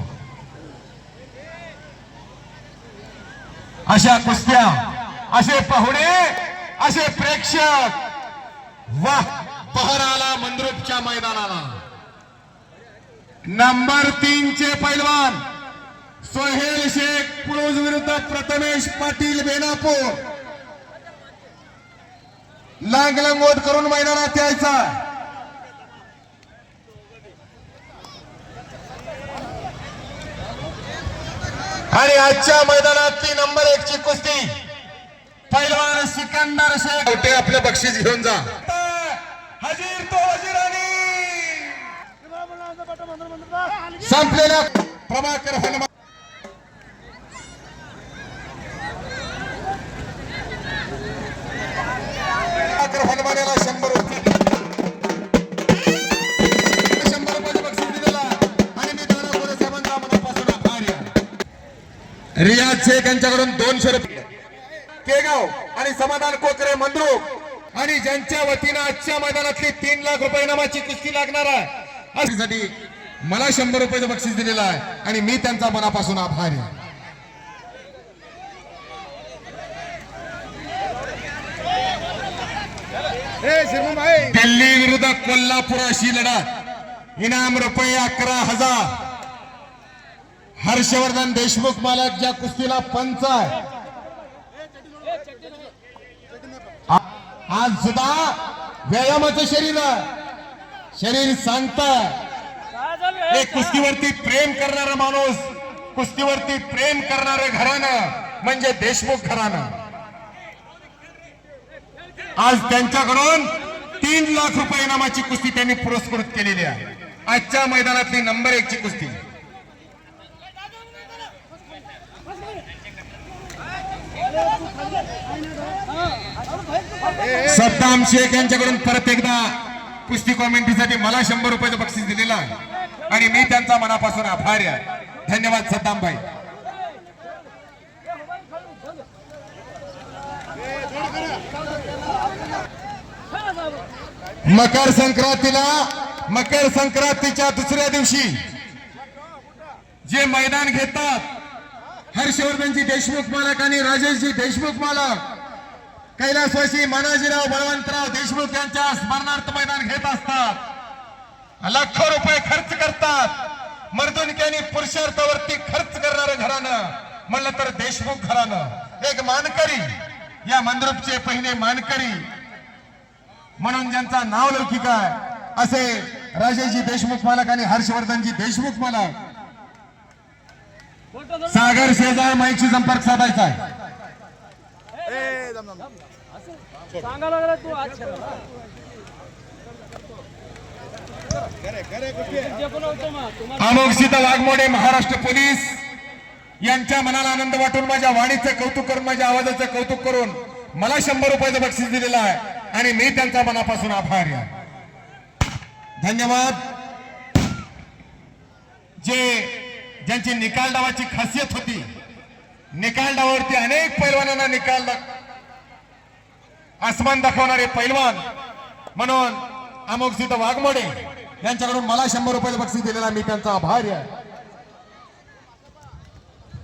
अशा कुस्त्या, असे पाहुणे, असे प्रेक्षक, वाह पहर आला मंद्रुपच्या मैदानाला. नंबर 3 चे पैलवान सोहेल शेख पुळूज विरुद्ध प्रथमेश पाटील बेनापूर लांगलंगोट करून मैदानात यायचा. आणि आजच्या मैदानातली नंबर 1 ची कुस्ती पैलवान सिकंदर शेख आवटे आपलं बक्षीस घेऊन जा. हजीर तो हजीरानी संपलेल्या प्रभाकर हनुमान हनुमानाला 100 रुपये 100 रुपयाचं बक्षीस दिलेला आणि मी दादा कोरे साहेबांचा मनापासून आभारी आहे. रियाज शेख यांच्याकडून 200 रुपये. केगाव आणि समाधान कोकरे मंद्रुप आणि ज्यांच्या वतीनं आजच्या मैदानातली 3 लाख रुपये इनामाची कुस्ती लागणार आहे साठी मला 100 रुपयाचं बक्षीस दिलेलं आहे आणि मी त्यांचा मनापासून आभारी आहे. दिल्ली विरुद्ध कोल्हापूर अशी लढत. इनाम रुपये 11,000. हर्षवर्धन देशमुख मालक ज्या कुस्तीला पंच आहे. आज सुद्धा व्यायामाचं शरीर सांगतं. एक कुस्तीवरती प्रेम करणारा माणूस, कुस्तीवरती प्रेम करणारे घराणं म्हणजे देशमुख घराणं. आज त्यांच्याकडून 3 लाख रुपये इनामाची कुस्ती त्यांनी पुरस्कृत केलेली आहे. आजच्या मैदानातली नंबर 1 ची कुस्ती. सद्दाम शेख यांच्याकडून परत एकदा कुस्ती कॉमेंट्रीसाठी मला 100 रुपयाचं बक्षीस दिलेलं आहे आणि मी त्यांचा मनापासून आभारी आहे. धन्यवाद सद्दाम भाई. मकर संक्रांतीला मकर संक्रांतीच्या दुसऱ्या दिवशी जे मैदान घेतात हर्षवर्धनजी देशमुख मालक आणि राजेशजी देशमुख मालक कैलासवासी मानाजीराव बळवंतराव देशमुख यांच्या स्मरणार्थ मैदान घेत असतात. लाखो रुपये खर्च करतात. मर्दुनकी आणि पुरुषार्थावरती खर्च करणारं घराणं म्हणलं तर देशमुख घराणं. एक मानकरी या मंद्रुपचे पहिले मानकरी म्हणून ज्यांचा नाव लौकिक आहे असे राजेशजी देशमुख मालक आणि हर्षवर्धनजी देशमुख मालक. सागर शेजार माईकशी संपर्क साधायचा आहे. सांगा लागला तू आज अमोघसिद्ध वाघमोडे महाराष्ट्र पोलीस यांच्या मनाला आनंद वाटून माझ्या वाणीचं कौतुक करून माझ्या आवाजाचं कौतुक करून मला 100 रुपयाचं बक्षीस दिलेलं आहे आणि मी त्यांचा मनापासून आभारी आहे. धन्यवाद. ज्यांची निकाल डावाची खासियत होती, निकाल डावावरती अनेक पैलवानांना निकाल आसमान दाखवणारे पैलवान म्हणून अमोघसिद्ध वाघमोडे यांच्याकडून मला 100 रुपयाचं बक्षीस दिलेला मी त्यांचा आभारी आहे.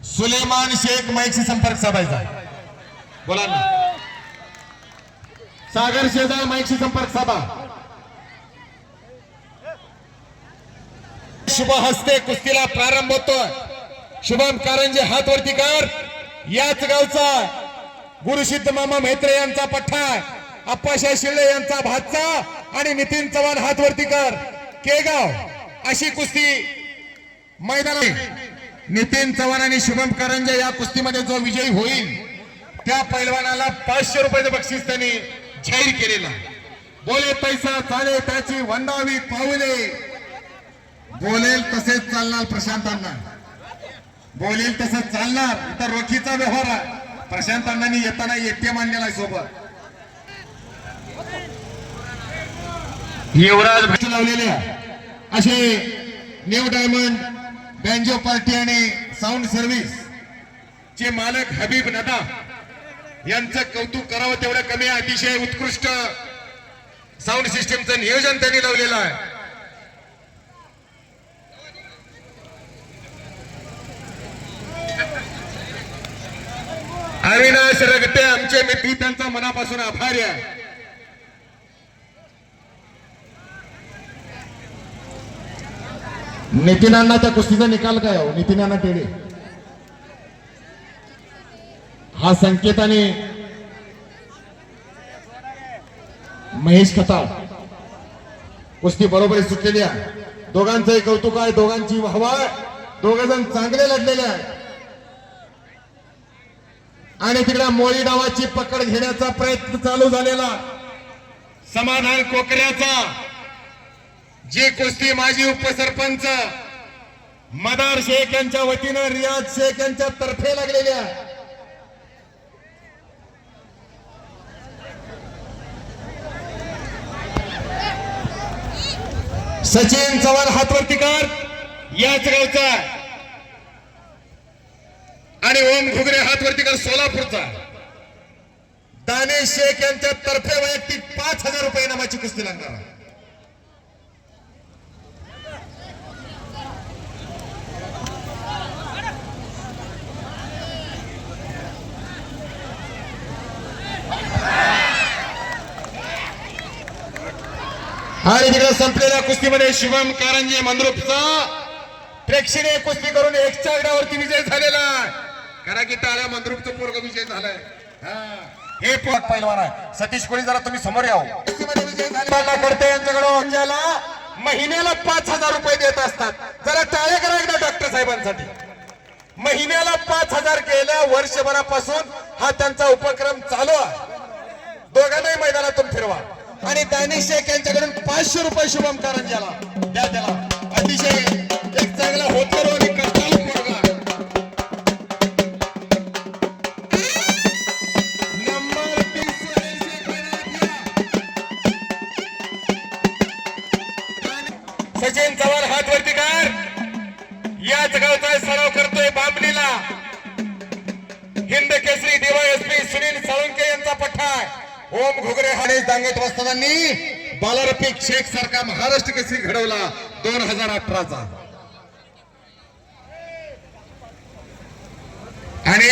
सुलेमान शेख माईकशी संपर्क साधायचा. बोला ना. सागर शेजार माईकशी संपर्क साधा. शुभ हस्ते कुस्तीला प्रारंभ होतोय. शुभम कारंजे हात वरती कर. याच गावचा गुरुसिद्ध मामा म्हेत्रे यांचा पठ्ठा, अप्पाशा शिळे यांचा भाचा आणि नितीन चव्हाण हात वरती कर. केगाव अशी कुस्ती मैदानात. नितीन चव्हाण आणि शुभम कारंजे या कुस्तीमध्ये जो विजयी होईल त्या पैलवानाला 500 रुपयाचं बक्षीस त्यांनी जाहीर केलेला. बोले पैसा चाले त्याची वंदावी पाऊले. बोलेल तसेच चालणार प्रशांतांना. बोलेल तसंच चालणार. तर रोखीचा व्यवहार आहे. प्रशांतांनी येताना एटीएम आणलेला सोबत. युवराज भेट लावलेल्या असे न्यू डायमंड बँजो पार्टी आणि साऊंड सर्व्हिस चे मालक हबीब नदा यांचं कौतुक करावं तेवढं कमी आहे. अतिशय उत्कृष्ट साऊंड सिस्टीमचं नियोजन त्यांनी लावलेलं आहे. अविनाश रगटे आमचे मित्र त्यांचा मनापासून आभारी आहे. नितीनांना त्या कुस्तीचा निकाल काय हो? नितीनांना टेडे हा संकेत आणि महेश खताळ कुस्ती बरोबर सुटलेली आहे. दोघांचंही कौतुक आहे. दोघांची हवा आहे. दोघ जण चांगले लढलेले आहेत आणि तिकडे मोळी डावाची पकड घेण्याचा प्रयत्न चालू झालेला. समाधान कोकऱ्याचा जी कुस्ती माजी उपसरपंच मदार शेख यांच्या वतीनं रियाज शेख यांच्या तर्फे लागलेली आहे. सचिन चव्हाण हातवरती कर याच गावचा आणि ओम घुगरे हातवरती कर सोलापूरचा. दानेश शेख यांच्या तर्फे वैयक्तिक 5000 रुपये इनामाची कुस्ती लागणार आहे. आणि तिकडे संपलेल्या कुस्तीमध्ये शुभम कारंजे मंद्रुपचा प्रेक्षणीय कुस्ती करून 1च्या गडावरती विजय झालेला आहे. करा की टाळ्या. मंद्रुपचा पोरग विजय झालाय. हे पोट पैलवान आहे. सतीश कोळी जरा तुम्ही समोर यावं. कुस्तीमध्ये विजय झालेला करते यांच्याकडून महिन्याला 5000 रुपये देत असतात. जरा टाळे करा एकदा डॉक्टर साहेबांसाठी. महिन्याला 5000 गेल्या वर्षभरापासून हा त्यांचा उपक्रम चालू आहे. दोघांनाही मैदानातून फिरवा. आणि दानिश शेख यांच्याकडून 500 रुपये शुभम कारंजेला द्या. त्याला अतिशय एक चांगला होतकरू आणि कष्टाळू मुलगा. नंबर 30 सचिन चव्हाण हात वरती कर. याच गावचा सराव करतोय बामणीला. हिंद केसरी DYSP सुनील साळुंके यांचा पठ्ठा. ओम घुगरे हाडे दांगेत वस्तादांनी बालारफिक शेख सारखा महाराष्ट्र केसरी घडवला 2018चा. आणि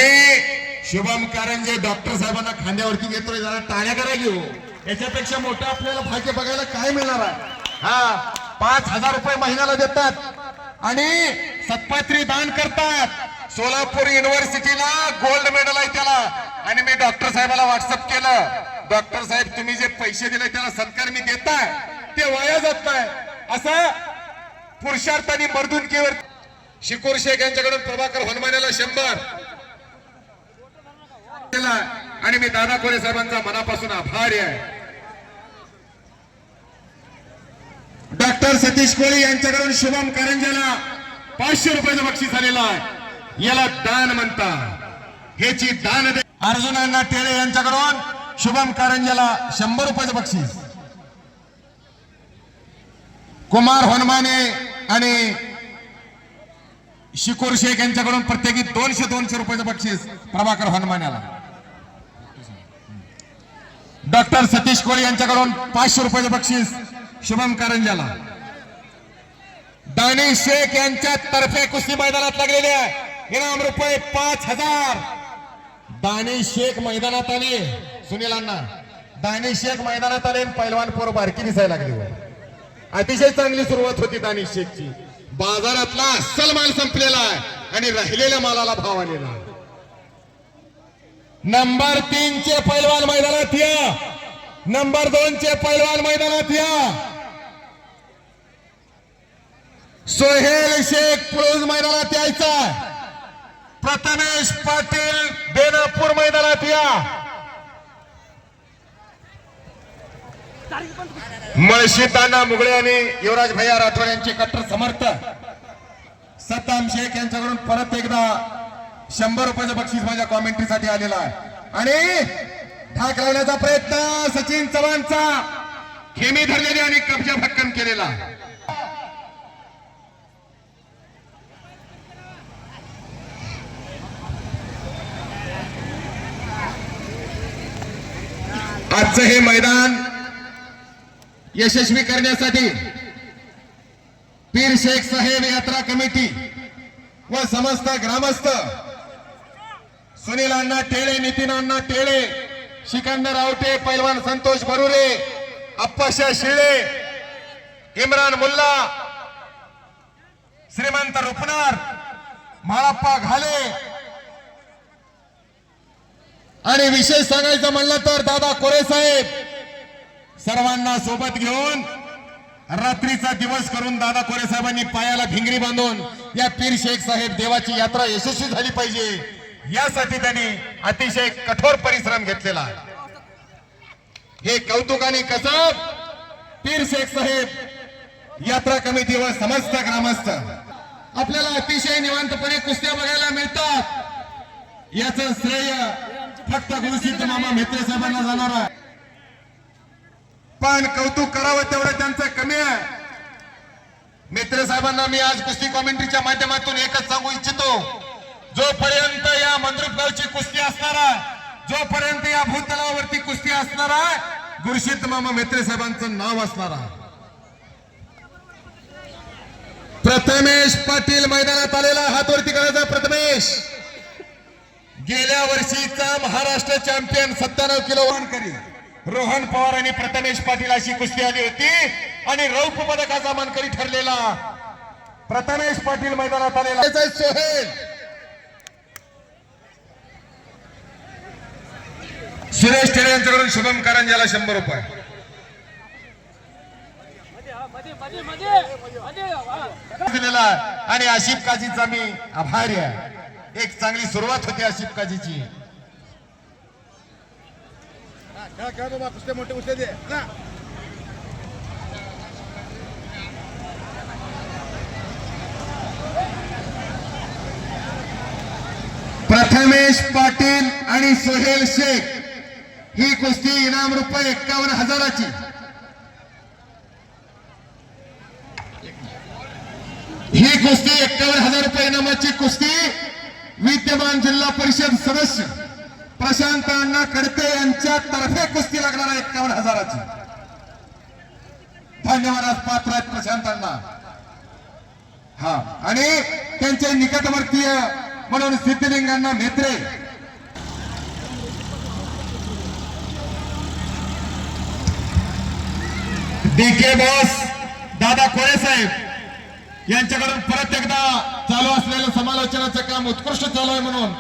शुभम कारंजे डॉक्टर साहेबांना खांद्यावरती घेतोय. जरा टाळ्या करा घेऊ. याच्यापेक्षा मोठं आपल्याला भाग्य बघायला काय मिळणार आहे. हा 5,000 रुपये महिन्याला देतात आणि सत्पात्री दान करतात. सोलापूर युनिव्हर्सिटीला गोल्ड मेडल आहे त्याला. आणि मी डॉक्टर साहेबाला व्हॉट्सअप केलं, डॉक्टर साहेब तुम्ही जे पैसे दिले त्याला सत्कार मी देताय ते वाया जात नाही. असं पुरुषार्थाने मर्दुनकीवर शिकूर शेख यांच्याकडून प्रभाकर हनुमानेला 100 आणि मी दादा कोरे साहेबांचा मनापासून आभारी आहे. डॉक्टर सतीश कोळी यांच्याकडून शुभम कारंजेला 500 रुपयाचं बक्षीस आलेलं आहे. याला दान म्हणतात. ह्याची दान अर्जुन अण्णा टेळे यांच्याकडून शुभम कारंजेला 100 रुपयाचं बक्षीस. कुमार हनुमाने आणि शिकूर शेख यांच्याकडून प्रत्येकी 200 रुपयाचं बक्षीस प्रभाकर हनुमानेला. डॉक्टर सतीश कोळी यांच्याकडून 500 रुपयाचं बक्षीस शुभम कारंजेला. दानिश शेख यांच्या तर्फे कुस्ती मैदानात लागलेले आहे. इनाम रुपये 5,000. दानिश शेख मैदानात आले. सुनील अण्णा दानिश शेख मैदानात आले. पैलवान पोर बारकी दिसायला लागली. अतिशय चांगली सुरुवात होती दानिश शेखची. बाजारातला अस्सल माल संपलेला आहे आणि राहिलेल्या मालाला भाव आलेला. नंबर 3 चे पैलवान मैदानात या. नंबर 2 चे पैलवान मैदानात या. सोहेल शेख पुळूज मैदानात यायचा. प्रथमेश पाटील बेनापूर मैदानात या. मळशीताना मुगळे आणि युवराज भैया राठोड यांचे कट्टर समर्थक सद्दाम शेख यांच्याकडून परत एकदा 100 रुपयाचं बक्षीस माझ्या कॉमेंट्रीसाठी आलेला आहे. आणि ठाक लावण्याचा प्रयत्न सचिन चव्हाणचा खेमी धरलेली आणि कब्जा भक्कम केलेला. आजचं हे मैदान यशस्वी करण्यासाठी पीर शेख साहेब यात्रा कमिटी व समस्त ग्रामस्थ सुनील अण्णा टेळे, नितीन अण्णा टेळे, सिकंदर आवटे, पैलवान संतोष बरुरे, अप्पाशा शिळे, इम्रान मुल्ला, श्रीमंत रुपनार, माळप्पा घाले आणि विशेष सांगायचं म्हणलं तर दादा कोरे साहेब सर्वांना सोबत घेऊन रात्रीचा दिवस करून दादा कोरे साहेबांनी पायाला भिंगरी बांधून या पीर शेख साहेब देवाची यात्रा यशस्वी झाली पाहिजे यासाठी त्यांनी अतिशय कठोर परिश्रम घेतलेला आहे. हे कौतुकाने कसं पीर शेख साहेब यात्रा कमिटी व समस्त ग्रामस्थ आपल्याला अतिशय निवांतपणे कुस्त्या बघायला मिळतात. याचं श्रेय फक्त गुरुसिद्ध मामा म्हेत्रे साहेबांना जाणार आहे. पण कौतुक करावं तेवढं त्यांचं कमी आहे. म्हेत्रे साहेबांना मी आज कुस्ती कॉमेंट्रीच्या माध्यमातून एकच सांगू इच्छितो, जोपर्यंत या मंद्रुप गावची कुस्ती असणार आहे, जोपर्यंत या भूतलावरती कुस्ती असणार आहे, गुरुसिद्ध मामा म्हेत्रे साहेबांचं नाव असणार आहे. प्रथमेश पाटील मैदानात आलेला हातवरती करायचा. प्रथमेश गेल्या वर्षीचा महाराष्ट्र चॅम्पियन 97 किलो मानकरी रोहन पवार आणि प्रथमेश पाटील अशी कुस्ती आली होती आणि रौप्य पदकाचा मानकरी ठरलेला प्रथमेश पाटील मैदानात आलेला. सोहेल सुरेश टेळे यांच्याकडून शुभम कारंजेला 100 रुपये दिलेला आणि आशिफ काझीचा मी आभारी आहे. एक चांगली सुरुवात होती आशिफ काझीची. खेळ बाबा कुस्ते मोठे कुस्ते दे ना. प्रथमेश पाटील आणि सोहेल शेख ही कुस्ती इनाम रुपये 51,000ची. ही कुस्ती 51,000 रुपये इनामाची कुस्ती विद्यमान जिल्हा परिषद सदस्य प्रशांत अण्णा खडके यांच्या तर्फे कुस्ती लागणार आहे 51,000ची. धन्यवादास पात्र आहेत प्रशांतांना. हा आणि त्यांचे निकटवर्तीय म्हणून सिद्धिलिंगांना नेत्रे DK बॉस दादा कोळे साहेब यांच्याकडून परत एकदा चालू असलेलं समालोचनाचं काम उत्कृष्ट चालू आहे म्हणून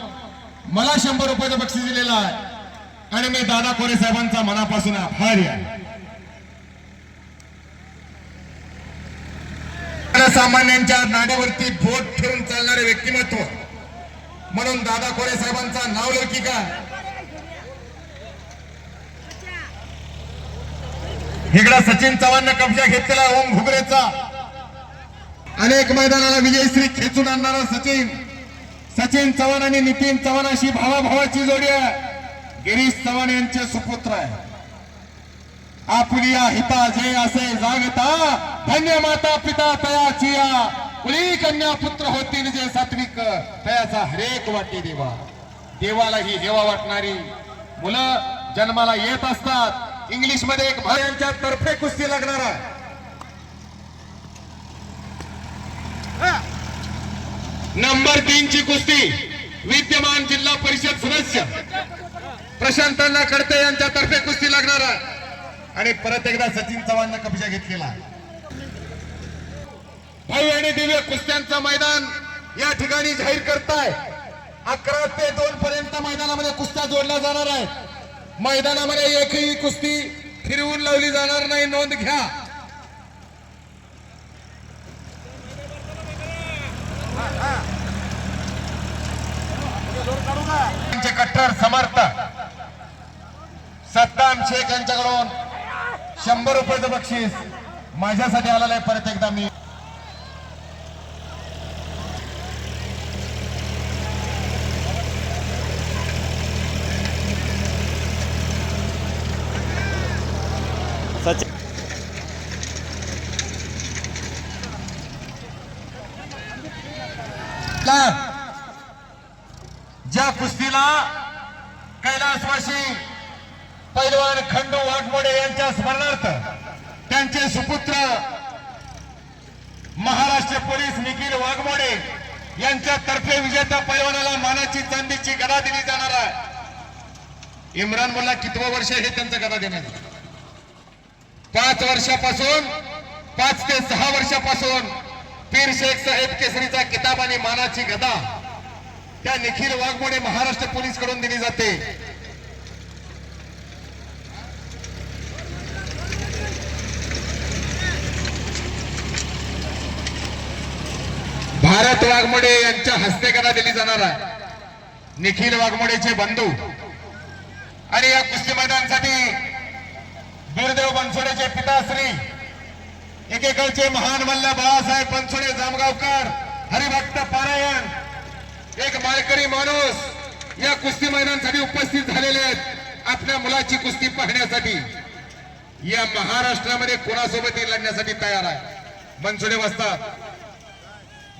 मला 100 रुपयाचं बक्षीस दिलेलं आहे आणि मी दादा कोळे साहेबांचा मनापासून आभारी आहे. सामान्यांच्या नाडीवरती बोट ठेवून चालणारे व्यक्तिमत्व म्हणून दादा कोळे साहेबांचा नावलौकिक आहे. इकडे सचिन चव्हाणने कब्जा घेतलेला ओम घुगरेचा अनेक मैदानाला विजयश्री खेचून आणणारा सचिन चव्हाण आणि नितीन चव्हाण अशी भावाभावाची जोडी आहे. गिरीश चव्हाण यांचे सुपुत्र आहे. आपुलिया हिता जय असे जागता धन्य माता पिता तयाचिया कुली कन्या पुत्र होती जे सात्विक तयाचा हरेक वाटी देवा. देवाला ही हेवा वाटणारी मुलं जन्माला येत असतात. इंग्लिश मध्ये एक भायांच्या तर्फे कुस्ती लागणार आहे. नंबर 3 ची कुस्ती विद्यमान जिल्हा परिषद सदस्य प्रशांत कडते यांच्या तर्फे कुस्ती लागणार आहे आणि परत एकदा सचिन चव्हाणने कब्जा घेतलेला. भाई आणि दिव्य कुस्त्यांचं मैदान या ठिकाणी जाहीर करताय. 11 ते 2 पर्यंत मैदानामध्ये कुस्त्या जोडल्या जाणार आहेत. मैदानामध्ये एकही कुस्ती फिरवून लावली जाणार नाही, नोंद घ्या. त्यांचे कट्टर समर्थक सद्दाम शेख यांच्याकडून 100 रुपयाचं बक्षीस माझ्यासाठी आलेलं आहे. परत एकदा मी ज्या कुस्तीला कैलासवासी पैलवान खंडू वाघमोडे यांच्या स्मरणार्थ त्यांचे सुपुत्र महाराष्ट्र पोलीस निखिल वाघमोडे यांच्या तर्फे विजेत्या पैलवानाला मानाची चांदीची गदा दिली जाणार आहे. इम्रान मुल्ला कितवं वर्ष हे त्यांचं गदा देण्यात 5 वर्षापासून 5 ते 6 वर्षापासून पीर शेख साहेब केसरीचा किताब आणि मानाची गदा त्या निखिल वाघमोडे महाराष्ट्र पोलीस कडून दिली जाते. भारत वाघमोडे यांच्या हस्ते गदा दिली जाणार आहे. निखिल वाघमोडेचे बंधू आणि या कुस्ती मैदानासाठी बीरदेव बनसोडेचे पिताश्री एकेकाळचे महान मल्ल बाळासाहेब बनसोडे जामगावकर हरिभक्त पारायण एक माळकरी माणूस या कुस्ती मैदानासाठी उपस्थित झालेले आहेत. आपल्या मुलाची कुस्ती पाहण्यासाठी या महाराष्ट्रामध्ये कोणासोबत लढण्यासाठी तयार आहे. बनसोडे वस्ताद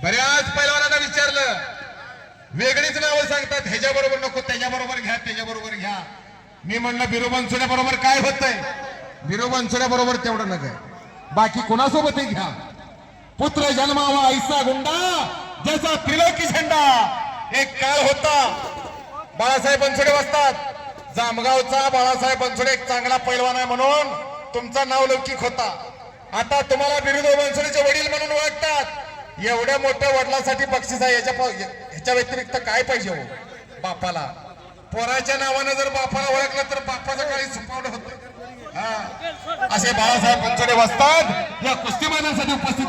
बऱ्याच पैलवानांना विचारलं, वेगळीच नावं सांगतात, ह्याच्याबरोबर नको त्याच्याबरोबर घ्या त्याच्याबरोबर घ्या. मी म्हणलं बिरू बनसोड्या बरोबर काय होतंय, बिरू बनसोड्या बरोबर तेवढं नका, बाकी कोणासोबतही घ्या. पुत्र जन्मावा ऐसा गुंडा जैसा त्रिलोकी झेंडा. एक काळ होता बाळासाहेब बनसोडे वस्ताद जामगावचा बाळासाहेब बनसोडे एक चांगला पैलवान आहे म्हणून तुमचा नाव लौकिक होता. आता तुम्हाला बिरुदेव बनसोडेचे वडील म्हणून ओळखतात. एवढ्या मोठ्या वडिलांसाठी बक्षीस आहे, ह्याच्या व्यतिरिक्त काय पाहिजे हो बापाला. पोराच्या नावानं जर बापाला ओळखलं तर बापाचं काही सुपावलं होतं. असे बाळासाहेब बनसोडे वस्ताद या कुस्ती मैदानासाठी उपस्थित.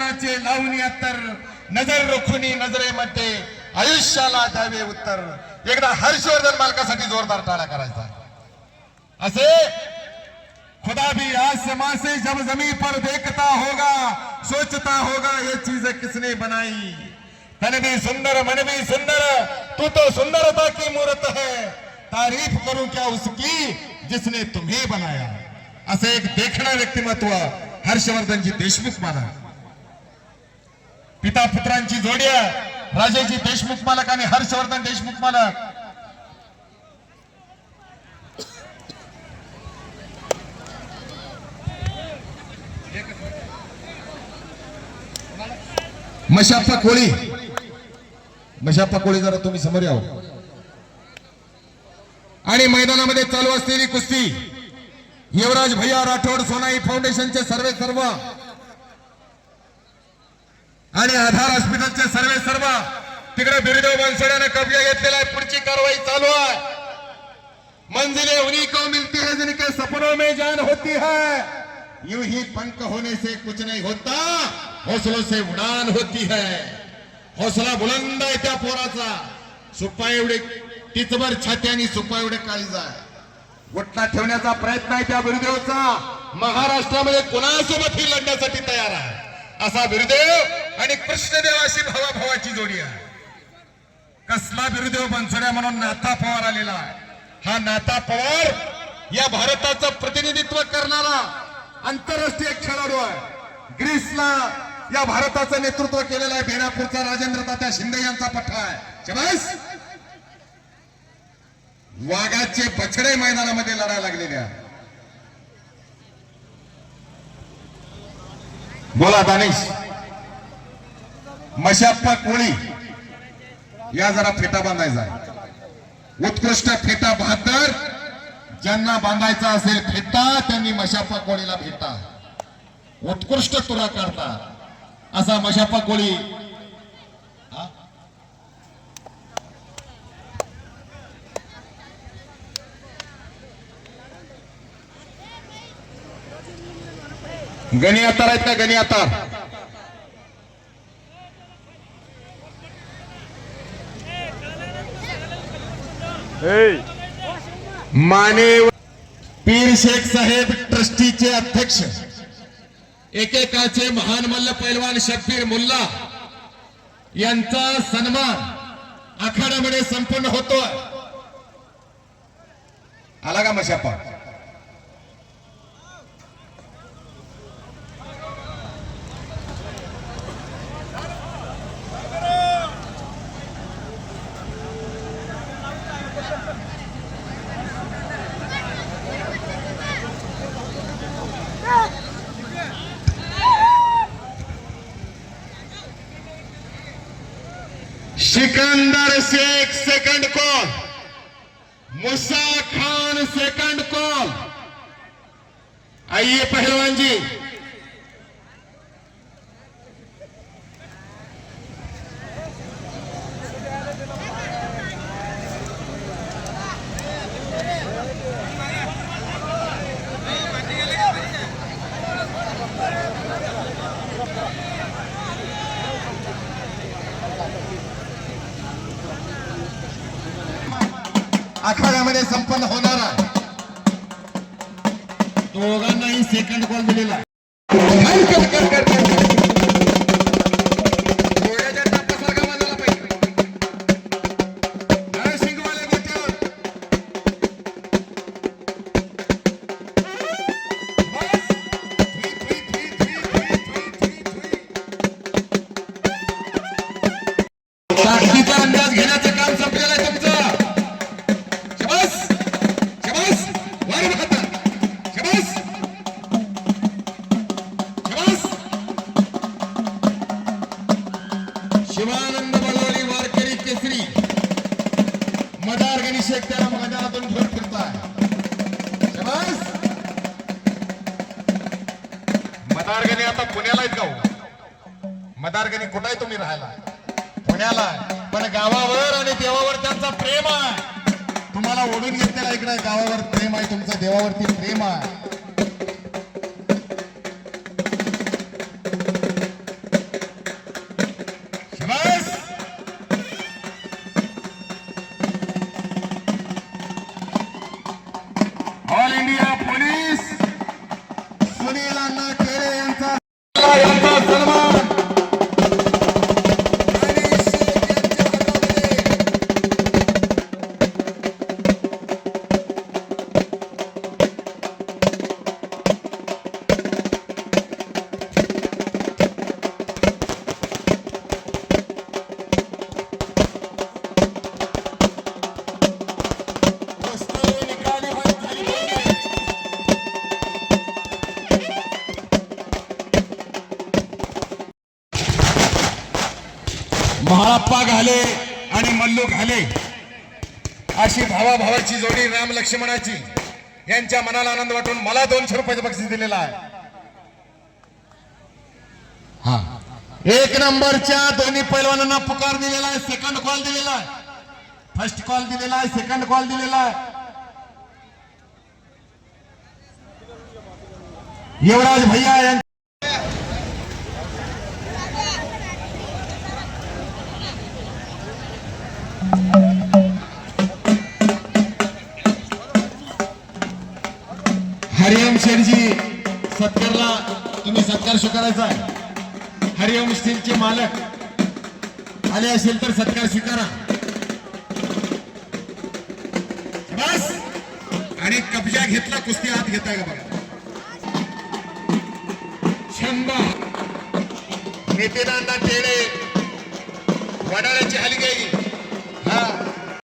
मनाचे लावून तर नजर रोखुनी नजरेमध्ये आयुष्याला द्यावे उत्तर. एकदा हर्षवर्धन मालकासाठी जोरदार टाळ्या करायचा. असे खुदा भी आसमां से जब जमीन पर देखता होगा सोचता होगा ये चीज किसने बनाई. तन भी सुंदर मन भी सुंदर तू तो सुंदरता की मूर्त है. तारीफ करूं क्या उसकी जिसने तुम्हें बनाया. असं एक देखणं व्यक्तिमत्व हर्षवर्धनजी देशमुख मालक. पिता पुत्रांची जोडी आहे. राजेजी देशमुख मालक आणि हर्षवर्धन देशमुख मालक. मशाप्पा कोळी, मशाप्पा कोळी जरा तुम्ही समोर यावं. आणि मैदानामध्ये चालू असलेली कुस्ती युवराज भैया राठोड सोनाई फाउंडेशनचे सर्व आणि आधार हॉस्पिटलचे सर्व तिकडे बिरदेव बनसोड्याने कब्जा घेतलेला आहे. पुढची कारवाई चालू आहे. मंजिलें उन्हीं को मिलती है जिनके सपनों में जान होती है. यूं ही पंख होने से कुछ नहीं होता हौसलों से उड़ान होती है. हौसला बुलंद आहे त्या पोराचा. सुप्पा एवढे तिचभर छाती आणि सुप्पा एवढे काळीज आहे. गोठा ठेवण्याचा प्रयत्न आहे त्या बिरदेवचा. महाराष्ट्रामध्ये कोणासोबतही लढण्यासाठी तयार आहे असा बिरदेव आणि कृष्णदेव अशी भावाभावाची जोडी आहे. कसला बिरदेव बनसोड्या म्हणून नाथा पवार आलेला आहे. हा नाथा पवार या भारताचं प्रतिनिधित्व करणारा आंतरराष्ट्रीय खेळाडू आहे. ग्रीसला या भारताचं नेतृत्व केलेलं आहे. बेनापूरचा राजेंद्र तात्या शिंदे यांचा पठ्ठा आहे. शबास. वाघाचे बछडे मैदानामध्ये लढायला लागलेले आहे. बोला दानिश. मशाप्पा कोळी या जरा फेटा बांधायचा आहे. उत्कृष्ट फेटा 72 ज्यांना बांधायचा असेल फेटा त्यांनी मशाप्पा कोळीला भेटा. उत्कृष्ट तुरा काढता असा मशाप्पा कोळी. गणी अतार आहेत का? गणी अतार माने पीर शेख साहेब ट्रस्टीचे अध्यक्ष एकेकाचे महान मल्ल पैलवान शब्बीर मुल्ला यांचा सन्मान आखाड्यामध्ये संपन्न होतोय. आला का मशाप्पा? Sikandar Shaikh second call. Musa Khan second call. आइए पहलवान जी. आखाड्यामध्ये संपन्न होणार आहे. दोघांनाही सेकंड कॉल दिलेला. साक्षीचा अंदाज घेण्याचं काम संपलेलं आहे तुमचं. शिवानंद बलवली वारकरी केसरी मदार गणेश त्याला मैदानातून घेऊन फिरताय. मदारगणी आता पुण्याला आहेत का? मदारगणी कुठे आहे? तुम्ही राहायला पुण्याला, पण गावावर आणि देवावर त्यांचा प्रेम आहे. तुम्हाला ओढून घेतलेला इकडे गावावर प्रेम आहे तुमचं, देवावरती प्रेम आहे. महाळप्पा घाले आणि मल्लू घाले अशी भावाभावाची जोडी राम लक्ष्मणाची यांच्या मनाला आनंद वाटून मला 200 रुपयाचं बक्षीस दिलेलं आहे. हा, 1 नंबरच्या दोन्ही पैलवानांना पुकार दिलेला आहे. सेकंड कॉल दिलेला आहे. फर्स्ट कॉल दिलेला आहे. सेकंड कॉल दिलेला आहे. युवराज भैया यांच्या हरिओम शेठजी सत्कारला तुम्ही सत्कार स्वीकारायचा आहे. हरिओम स्टीलचे मालक आले असेल तर सत्कार स्वीकारा. बस. आणि कब्जा घेतला, कुस्ती हात घेताय का बघा. शंभा नितीनांना टेळे वडाळ्याची हलगी